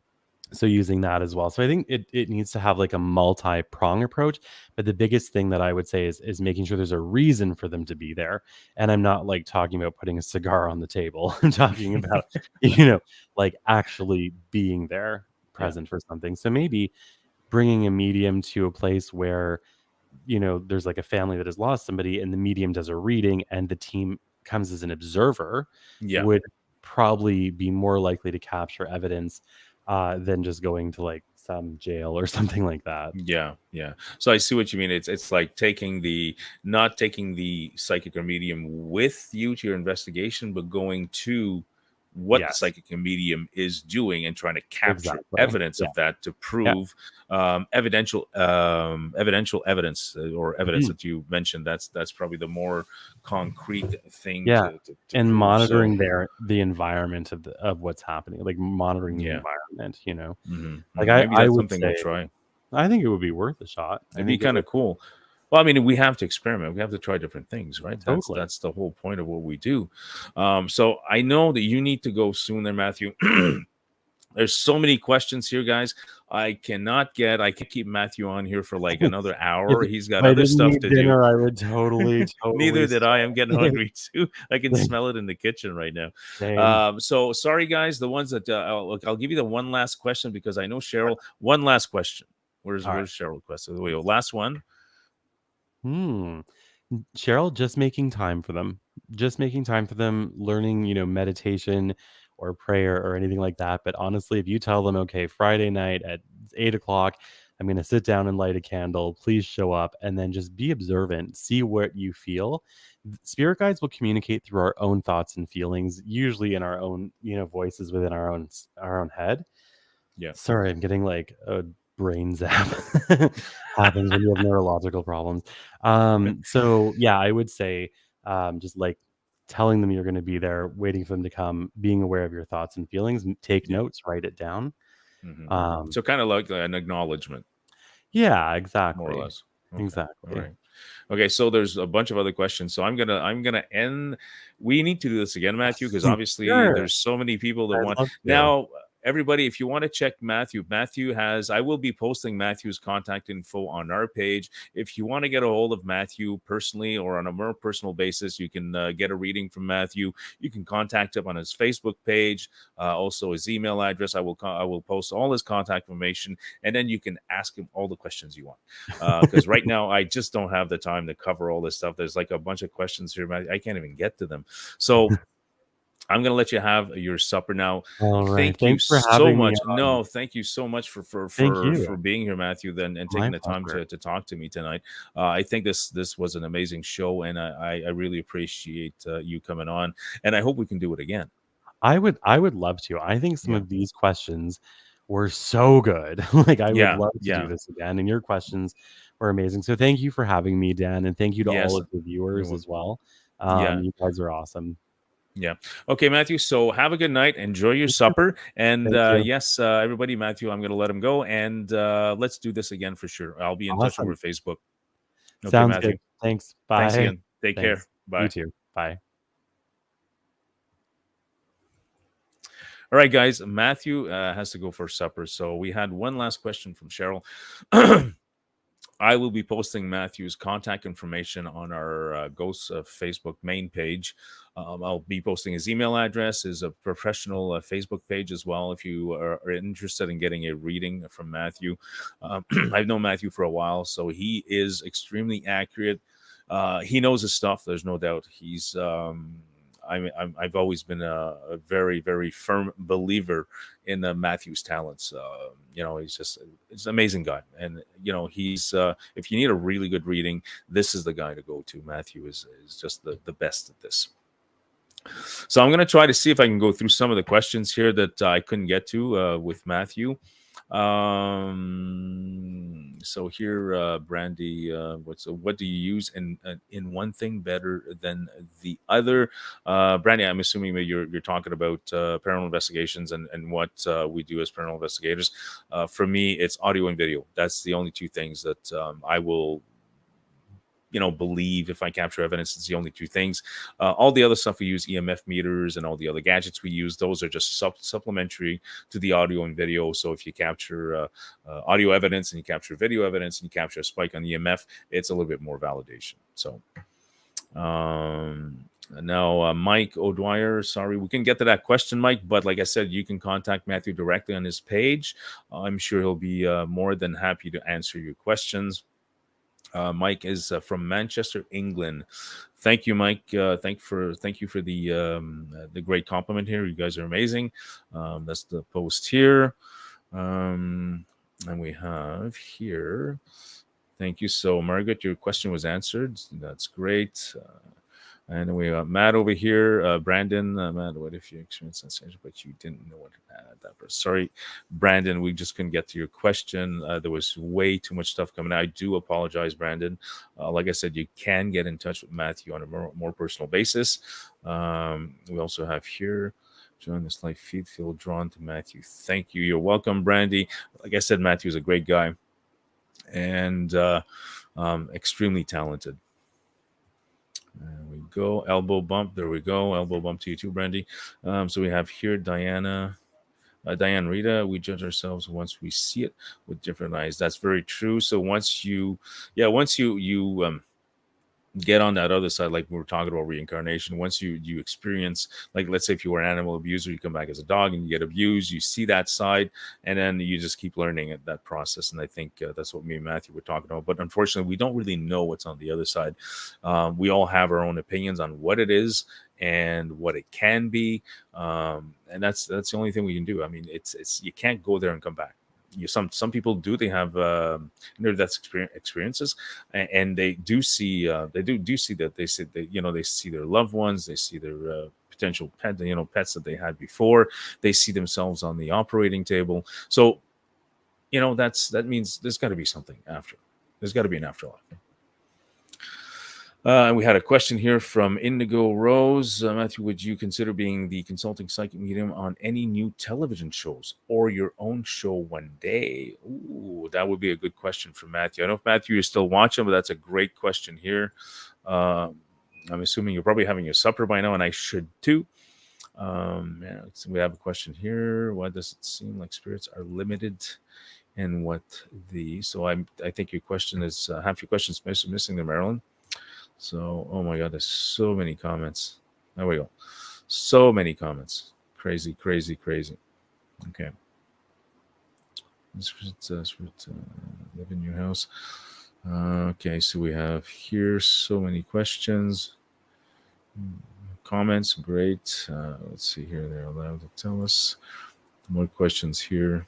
so using that as well. So I think it needs to have like a multi-prong approach. But the biggest thing that I would say is making sure there's a reason for them to be there. And I'm not like talking about putting a cigar on the table. I'm talking about, like actually being there Yeah. present for something. So maybe bringing a medium to a place where, there's like a family that has lost somebody and the medium does a reading and the team comes as an observer Yeah. would probably be more likely to capture evidence than just going to like some jail or something like that. Yeah, yeah. So I see what you mean. It's like not taking the psychic or medium with you to your investigation, but going to what the Yes, psychic medium is doing and trying to capture exactly. evidence Yeah. of that to Yeah. prove evidential evidence or evidence Mhm. that you mentioned. That's probably the more concrete thing Yeah. to And prove. So monitoring the environment of what's happening, like monitoring the yeah. environment, you know. Like Maybe I that's would something we'll say try. I think it would be worth a shot. I It'd be think it kind would of cool. Well, I mean, we have to experiment. We have to try different things, right? totally. That's the whole point of what we do. So I know that you need to go soon, there, Matthew. There's so many questions here, guys. I can't keep Matthew on here for like another If hour. He's got I other didn't stuff need to do. dinner, I would totally Neither did I. I'm getting stay. hungry too. I can smell it in the kitchen right now. Same. So sorry, guys. The ones that I'll give you the one last question because I know Cheryl. One last question. All right. Where's Cheryl? Question. Wait, last one. Hmm. Cheryl, just making time for them. Just making time for them, learning, meditation or prayer or anything like that. But honestly, if you tell them, okay, Friday night at 8 o'clock, I'm going to sit down and light a candle, please show up and then just be observant, see what you feel. Spirit guides will communicate through our own thoughts and feelings, usually in our own, voices within our own head. Yeah. Sorry, I'm getting like a brain zap. Happens when you have neurological problems. So yeah, I would say just like telling them you're going to be there, waiting for them to come, being aware of your thoughts and feelings, take Yeah. notes, write it down. hmm Um, So kind of like an acknowledgement, yeah, more or exactly, less. Okay. All exactly. right. Okay, so there's a bunch of other questions. So I'm gonna end. We need to do this again, Matthew, because obviously Sure, there's so many people that I'd want love to. now. Everybody, if you want to check Matthew, I will be posting Matthew's contact info on our page. If you want to get a hold of Matthew personally or on a more personal basis, you can get a reading from Matthew. You can contact him on his Facebook page, also his email address. I will post all his contact information, and then you can ask him all the questions you want because right now I just don't have the time to cover all this stuff. There's like a bunch of questions here, but I can't even get to them. So I'm going to let you have your supper now. All right, Thank you thanks for so having me much. on. No, thank you so much Thank you. for being here, Matthew, then and My taking the time pleasure. to talk to me tonight. I think this was an amazing show, and I really appreciate you coming on. And I hope we can do it again. I would love to. I think some Yeah, of these questions were so good. Like I would yeah, love to do yeah. this again. And your questions were amazing. So thank you for having me, Dan, and thank you to all Yes, of the you're viewers as welcome. well. Yeah, You guys are awesome. yeah. Okay, Matthew. So have a good night. Enjoy your supper. And Thank you. yes, everybody, Matthew, I'm going to let him go. And let's do this again for sure. I'll be in touch over Awesome. Facebook. Okay, Sounds Matthew. good. Thanks. Thanks Bye. again. Take care. Thanks. You Bye. too. Bye. All right, guys. Matthew has to go for supper. So we had one last question from Cheryl. I will be posting Matthew's contact information on our Ghosts Facebook main page. I'll be posting his email address, his professional Facebook page as well. If you are interested in getting a reading from Matthew, I've known Matthew for a while, so he is extremely accurate. He knows his stuff. There's no doubt. I've always been a very, very firm believer in Matthew's talents. He's an amazing guy, and he's if you need a really good reading, this is the guy to go to. Matthew is just the best at this. So I'm going to try to see if I can go through some of the questions here that I couldn't get to with Matthew. So here, Brandy, what do you use in one thing better than the other? Brandy, I'm assuming that you're talking about paranormal investigations and what we do as paranormal investigators. For me, it's audio and video. That's the only two things that I will believe if I capture evidence. It's the only two things. All the other stuff we use, EMF meters and all the other gadgets we use, those are just supplementary to the audio and video. So if you capture audio evidence and you capture video evidence and you capture a spike on EMF, it's a little bit more validation. So now, Mike O'Dwyer, sorry, we can get to that question, Mike, but like I said, you can contact Matthew directly on his page. I'm sure he'll be more than happy to answer your questions. Mike is from Manchester, England. Thank you, Mike. Thank you for the great compliment here. You guys are amazing. That's the post here, and we have here. Thank you. So, Margaret, your question was answered. That's great. And then we got Matt over here, Brandon. Matt, what if you experienced sensation, but you didn't know what that was? Sorry, Brandon, we just couldn't get to your question. There was way too much stuff coming. I do apologize, Brandon. Like I said, you can get in touch with Matthew on a more personal basis. We also have here, join this live feed, feel drawn to Matthew. Thank you. You're welcome, Brandy. Like I said, Matthew's a great guy and extremely talented. There we go. Elbow bump. There we go. Elbow bump to you too, Brandy. So we have here Diana. Diane Rita, we judge ourselves once we see it with different eyes. That's very true. So once you get on that other side, like we were talking about reincarnation, once you experience, like let's say if you were an animal abuser, you come back as a dog and you get abused, you see that side, and then you just keep learning at that process. And I think that's what me and Matthew were talking about. But unfortunately, we don't really know what's on the other side. We all have our own opinions on what it is and what it can be, and that's the only thing we can do. I mean, it's you can't go there and come back. Some people do, they have near death experiences, and they do see they do see that, they say they, they see their loved ones, they see their potential pets that they had before, they see themselves on the operating table. So that means there's got to be something after. There's got to be an afterlife. And we had a question here from Indigo Rose. Matthew, would you consider being the consulting psychic medium on any new television shows or your own show one day? Ooh, that would be a good question for Matthew. I don't know if Matthew is still watching, but that's a great question here. I'm assuming you're probably having your supper by now, and I should too. Yeah, so we have a question here. Why does it seem like spirits are limited? And what I think your question is half your question is missing there, Marilyn. So, oh my God, there's so many comments. There we go. So many comments. Crazy, crazy, crazy. Okay. Live in your house. Okay, so we have here so many questions. Comments, great. Let's see here. They're allowed to tell us. More questions here.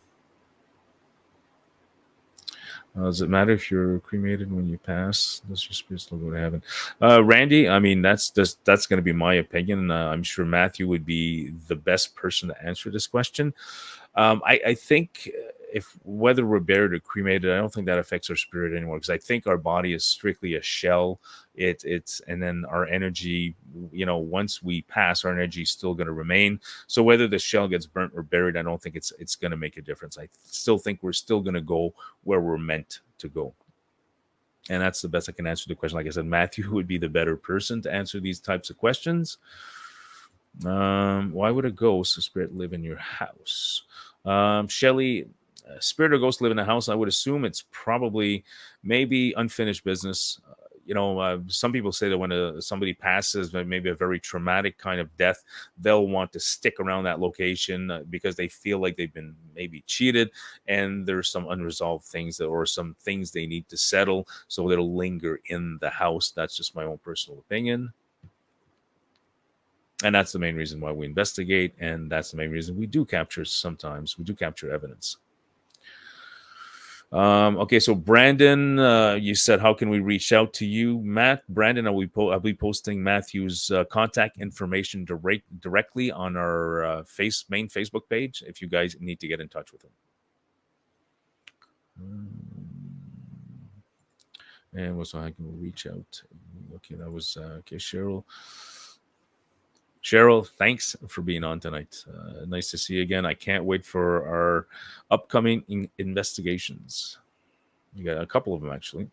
Does it matter if you're cremated when you pass? Does your spirit still go to heaven? Randy, I mean, that's going to be my opinion. I'm sure Matthew would be the best person to answer this question. I think if whether we're buried or cremated, I don't think that affects our spirit anymore, because I think our body is strictly a shell. It's and then our energy, once we pass, our energy is still going to remain. So whether the shell gets burnt or buried, I don't think it's going to make a difference. I still think we're still going to go where we're meant to go. And that's the best I can answer the question. Like I said, Matthew would be the better person to answer these types of questions. Why would a ghost or spirit live in your house? Shelly, spirit or ghost live in a house? I would assume it's probably maybe unfinished business. Some people say that when somebody passes, maybe a very traumatic kind of death, they'll want to stick around that location because they feel like they've been maybe cheated, and there's some unresolved things or some things they need to settle, so they'll linger in the house. That's just my own personal opinion. And that's the main reason why we investigate, and that's the main reason we do capture evidence. Okay, so Brandon, you said, how can we reach out to you, Matt? Brandon, I'll be posting Matthew's contact information directly on our main Facebook page if you guys need to get in touch with him. And also, how can we reach out? Okay, that was okay, Cheryl. Cheryl, thanks for being on tonight. Nice to see you again. I can't wait for our upcoming investigations. You got a couple of them, actually.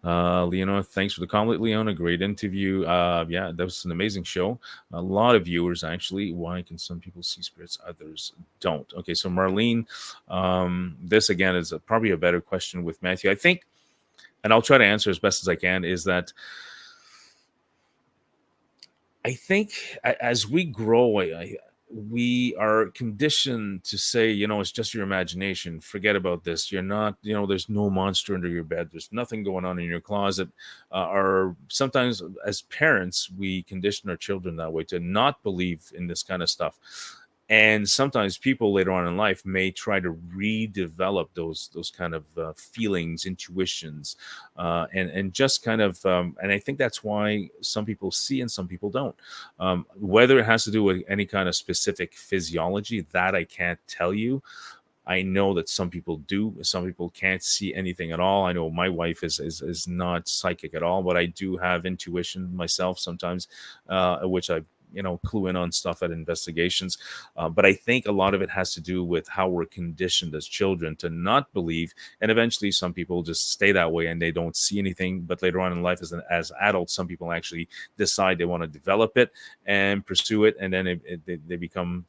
Leona, thanks for the comment. Leona, great interview. Yeah, that was an amazing show. A lot of viewers, actually. Why can some people see spirits, others don't? Okay, so Marlene, this again is probably a better question with Matthew. I think, and I'll try to answer as best as I can, is that I think as we grow, we are conditioned to say, it's just your imagination. Forget about this. You're not, there's no monster under your bed. There's nothing going on in your closet. Or sometimes as parents, we condition our children that way to not believe in this kind of stuff. And sometimes people later on in life may try to redevelop those kind of feelings, intuitions, and just kind of and I think that's why some people see and some people don't. Whether it has to do with any kind of specific physiology, that I can't tell you. I know that some people do. Some people can't see anything at all. I know my wife is not psychic at all, but I do have intuition myself sometimes, which I clue in on stuff at investigations. But I think a lot of it has to do with how we're conditioned as children to not believe, and eventually some people just stay that way and they don't see anything. But later on in life, as adults, some people actually decide they want to develop it and pursue it, and then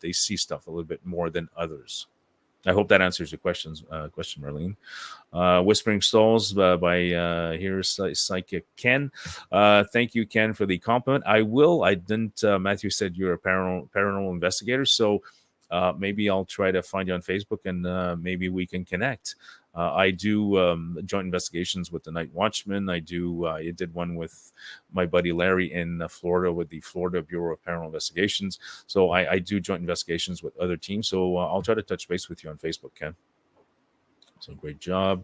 they see stuff a little bit more than others. I hope that answers your question, Marlene. Whispering Souls by here's Psychic Ken. Thank you, Ken, for the compliment. I didn't. Matthew said you're a paranormal investigator, so maybe I'll try to find you on Facebook and maybe we can connect. I do joint investigations with the Night Watchman. I did one with my buddy Larry in Florida with the Florida Bureau of Paranormal Investigations. So I do joint investigations with other teams. So I'll try to touch base with you on Facebook, Ken. So great job.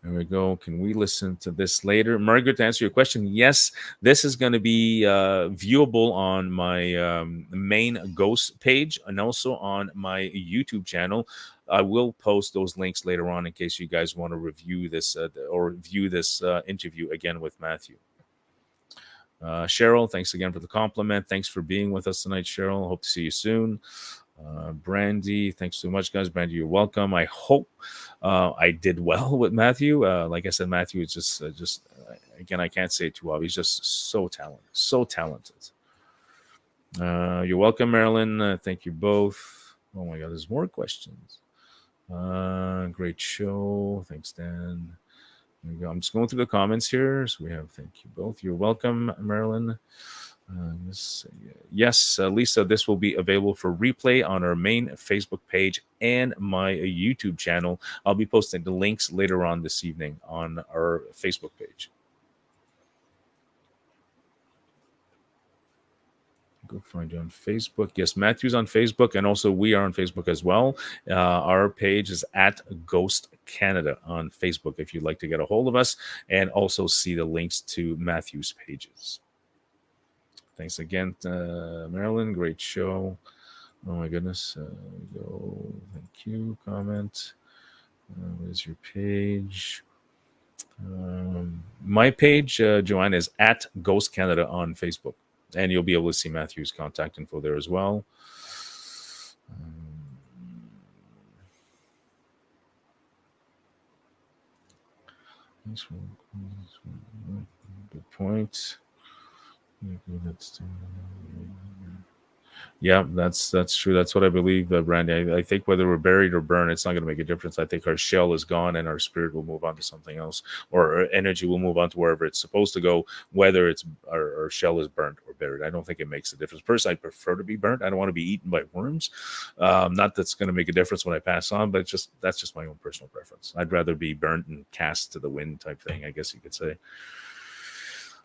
There we go. Can we listen to this later? Margaret, to answer your question, yes, this is going to be viewable on my main Ghost page and also on my YouTube channel. I will post those links later on in case you guys want to review this or view this interview again with Matthew. Cheryl, thanks again for the compliment. Thanks for being with us tonight, Cheryl. Hope to see you soon. Brandy, thanks so much, guys. Brandy, you're welcome. I hope I did well with Matthew. Like I said, Matthew is just again, I can't say it too well. He's just so talented. You're welcome, Marilyn. Thank you both. Oh my God, there's more questions. Great show. Thanks, Dan. There we go. I'm just going through the comments here. So we have thank you both. You're welcome, Marilyn. Yes, Lisa, this will be available for replay on our main Facebook page and my YouTube channel. I'll be posting the links later on this evening on our Facebook page. Go find you on Facebook. Yes, Matthew's on Facebook, and also we are on Facebook as well. Our page is at Ghost Canada on Facebook if you'd like to get a hold of us and also see the links to Matthew's pages. Thanks again, Marilyn. Great show. Oh my goodness. Go. Thank you. Comment. Where's your page? My page, Joanne, is at Ghost Canada on Facebook, and you'll be able to see Matthew's contact info there as well. Good point. Yeah, that's true. That's what I believe, Brandy. I think whether we're buried or burned, it's not going to make a difference. I think our shell is gone and our spirit will move on to something else, or our energy will move on to wherever it's supposed to go, whether it's our shell is burnt or buried. I don't think it makes a difference. Personally, I prefer to be burnt. I don't want to be eaten by worms. Not that's going to make a difference when I pass on, but that's just my own personal preference. I'd rather be burnt and cast to the wind type thing, I guess you could say.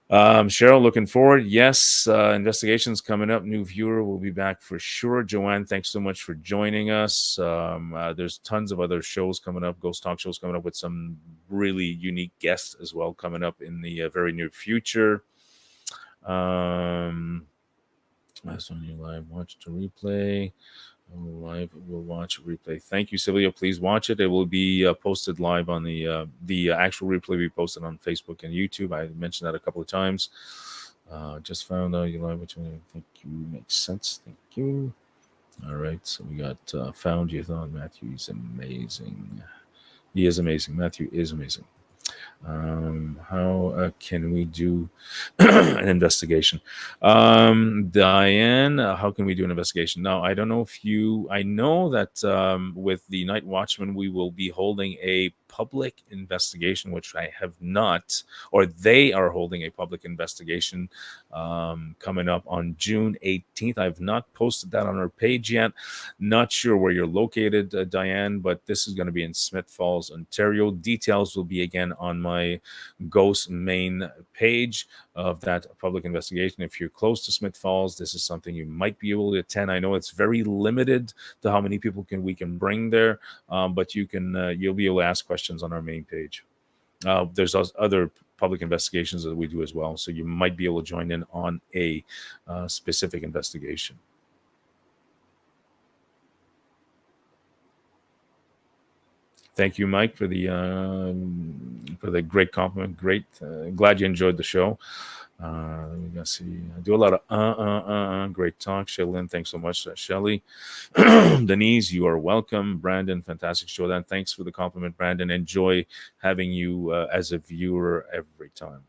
Cheryl, looking forward. Yes, investigations coming up. New viewer will be back for sure. Joanne, thanks so much for joining us. There's tons of other shows coming up, ghost talk shows coming up with some really unique guests as well coming up in the very near future. Last on your live watch to replay. Live, we'll watch a replay. Thank you, Sylvia. Please watch it. It will be posted live on the actual replay will be posted on Facebook and YouTube. I mentioned that a couple of times. Just found out you live, which I think you makes sense. Thank you. All right, so we got found you thought Matthew is amazing. He is amazing. Matthew is amazing. How can we do an investigation? Diane, how can we do an investigation? Now, I don't know if I know that with the Night Watchman, we will be holding a public investigation, which I have not, or they are holding a public investigation coming up on June 18th. I've not posted that on our page yet. Not sure where you're located, Diane, but this is going to be in Smith Falls, Ontario. Details will be again on my Ghost main page of that public investigation. If you're close to Smith Falls, this is something you might be able to attend. I know it's very limited to how many people we can bring there, but you'll be able to ask questions on our main page. There's other public investigations that we do as well, so you might be able to join in on a specific investigation. Thank you, Mike, for the great compliment. Great, glad you enjoyed the show. Let's see. I do a lot of great talk. Shelly, thanks so much, Shelly. Denise, you are welcome. Brandon, fantastic show. Then thanks for the compliment, Brandon. Enjoy having you as a viewer every time.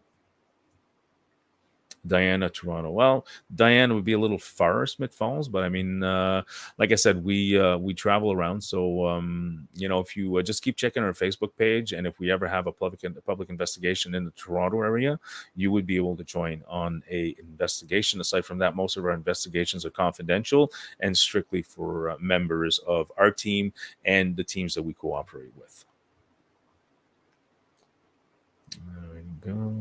Diana, Toronto. Well, Diana would be a little far, Smith Falls, but I mean, like I said, we travel around. So if you just keep checking our Facebook page, and if we ever have a public investigation in the Toronto area, you would be able to join on a investigation. Aside from that, most of our investigations are confidential and strictly for members of our team and the teams that we cooperate with. There we go.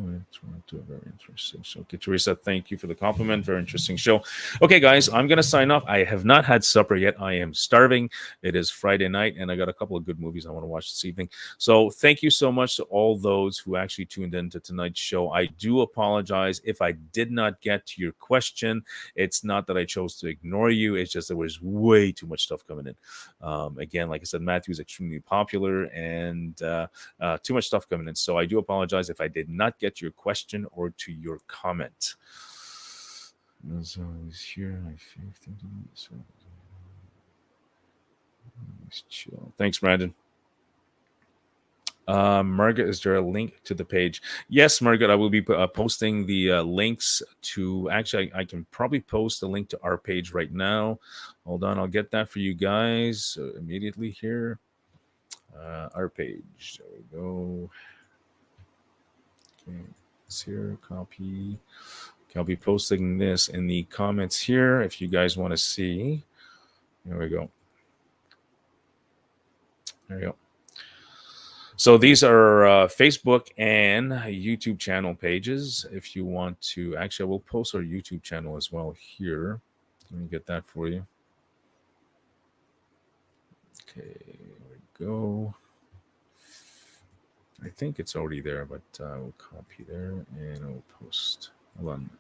Very interesting. So, okay, Teresa, thank you for the compliment. Very interesting show. Okay, guys, I'm going to sign off. I have not had supper yet. I am starving. It is Friday night, and I got a couple of good movies I want to watch this evening. So, thank you so much to all those who actually tuned into tonight's show. I do apologize if I did not get to your question. It's not that I chose to ignore you. It's just there was way too much stuff coming in. Again, like I said, Matthew is extremely popular, and too much stuff coming in. So, I do apologize if I did not get your question or to your comment. As always here, thanks, Brandon. Margaret, is there a link to the page? Yes, Margaret, I will be posting the links to. Actually, I can probably post a link to our page right now. Hold on, I'll get that for you guys immediately here. Our page. There we go. Okay. Here, copy. Okay, I'll be posting this in the comments here if you guys want to see. There we go. There you go. So these are Facebook and YouTube channel pages. If you want to, actually, I will post our YouTube channel as well here. Let me get that for you. Okay, there we go. I think it's already there, but I'll copy there and I'll post. Hold on.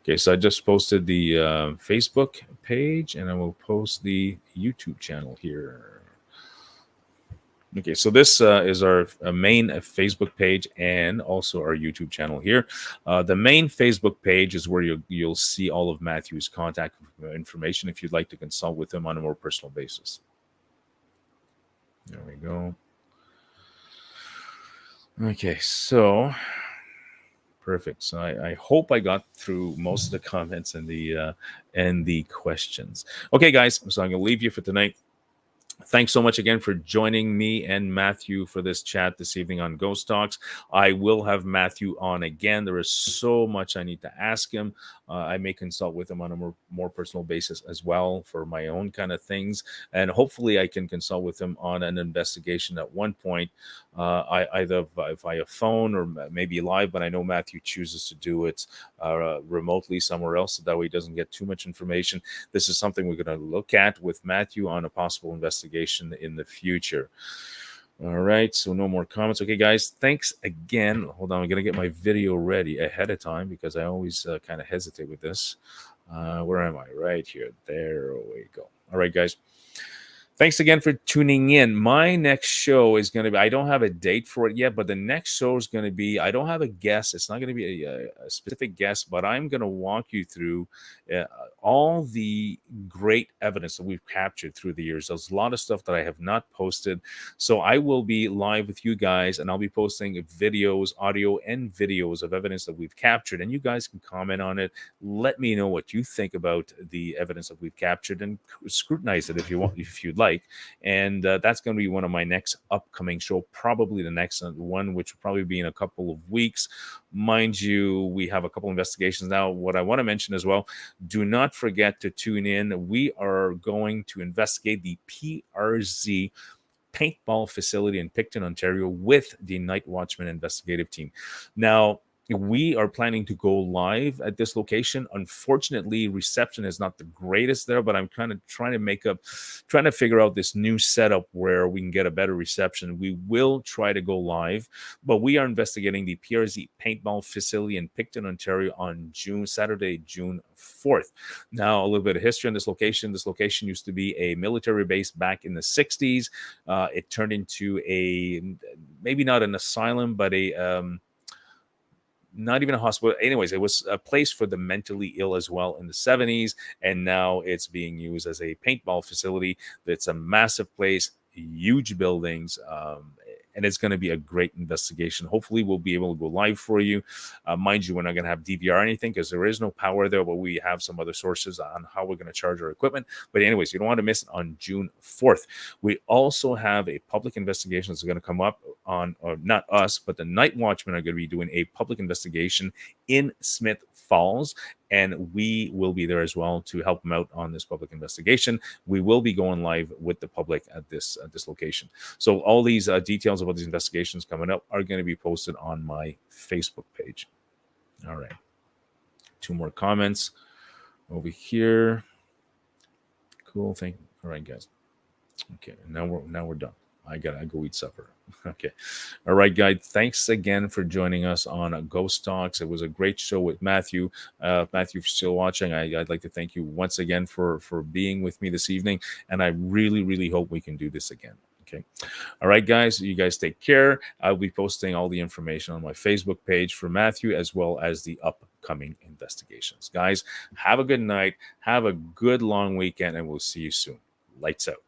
Okay, so I just posted the Facebook page, and I will post the YouTube channel here. Okay, so this is our main Facebook page and also our YouTube channel here. The main Facebook page is where you'll see all of Matthew's contact information if you'd like to consult with him on a more personal basis. There we go. Okay, so perfect. So I hope I got through most of the comments and the questions. Okay, guys, so I'm going to leave you for tonight. Thanks so much again for joining me and Matthew for this chat this evening on Ghost Talks. I will have Matthew on again. There is so much I need to ask him. I may consult with him on a more personal basis as well for my own kind of things. And hopefully I can consult with him on an investigation at one point, either via phone or maybe live. But I know Matthew chooses to do it remotely somewhere else, so that way he doesn't get too much information. This is something we're going to look at with Matthew on a possible investigation in the future. All right, so no more comments. Okay, guys, thanks again. Hold on, I'm going to get my video ready ahead of time because I always kind of hesitate with this. Where am I? Right here. There we go. All right, guys. Thanks again for tuning in. My next show is going to be, I don't have a date for it yet, but the next show is going to be, I don't have a guest. It's not going to be a specific guest, but I'm going to walk you through all the great evidence that we've captured through the years. There's a lot of stuff that I have not posted. So I will be live with you guys, and I'll be posting videos, audio, and videos of evidence that we've captured. And you guys can comment on it. Let me know what you think about the evidence that we've captured, and scrutinize it if you want, if you'd like. And that's going to be one of my next upcoming show, probably the next one, which will probably be in a couple of weeks. Mind you, we have a couple investigations now. What I want to mention as well, do not forget to tune in. We are going to investigate the PRZ paintball facility in Picton, Ontario, with the Night Watchman investigative team. Now, we are planning to go live at this location. Unfortunately, reception is not the greatest there, but I'm kind of trying to figure out this new setup where we can get a better reception. We will try to go live, but we are investigating the PRZ paintball facility in Picton, Ontario on Saturday, June 4th. Now, a little bit of history on this location. This location used to be a military base back in the 60s. It turned into maybe not an asylum, but not even a hospital. Anyways, it was a place for the mentally ill as well in the 70s. And now it's being used as a paintball facility. It's a massive place, huge buildings. And it's going to be a great investigation. Hopefully, we'll be able to go live for you. Mind you, we're not going to have DVR or anything because there is no power there, but we have some other sources on how we're going to charge our equipment. But anyways, you don't want to miss it on June 4th. We also have a public investigation that's going to come up on, or not us, but the Night Watchmen are going to be doing a public investigation in Smith Falls. And we will be there as well to help them out on this public investigation. We will be going live with the public at this location. So all these details about these investigations coming up are going to be posted on my Facebook page. All right. 2 more comments over here. Cool. Thank you. All right, guys. Okay. Now we're done. I gotta go eat supper. Okay. All right, guys. Thanks again for joining us on Ghost Talks. It was a great show with Matthew. Matthew, if you're still watching, I'd like to thank you once again for being with me this evening. And I really, really hope we can do this again. Okay. All right, guys. You guys take care. I'll be posting all the information on my Facebook page for Matthew, as well as the upcoming investigations. Guys, have a good night. Have a good long weekend, and we'll see you soon. Lights out.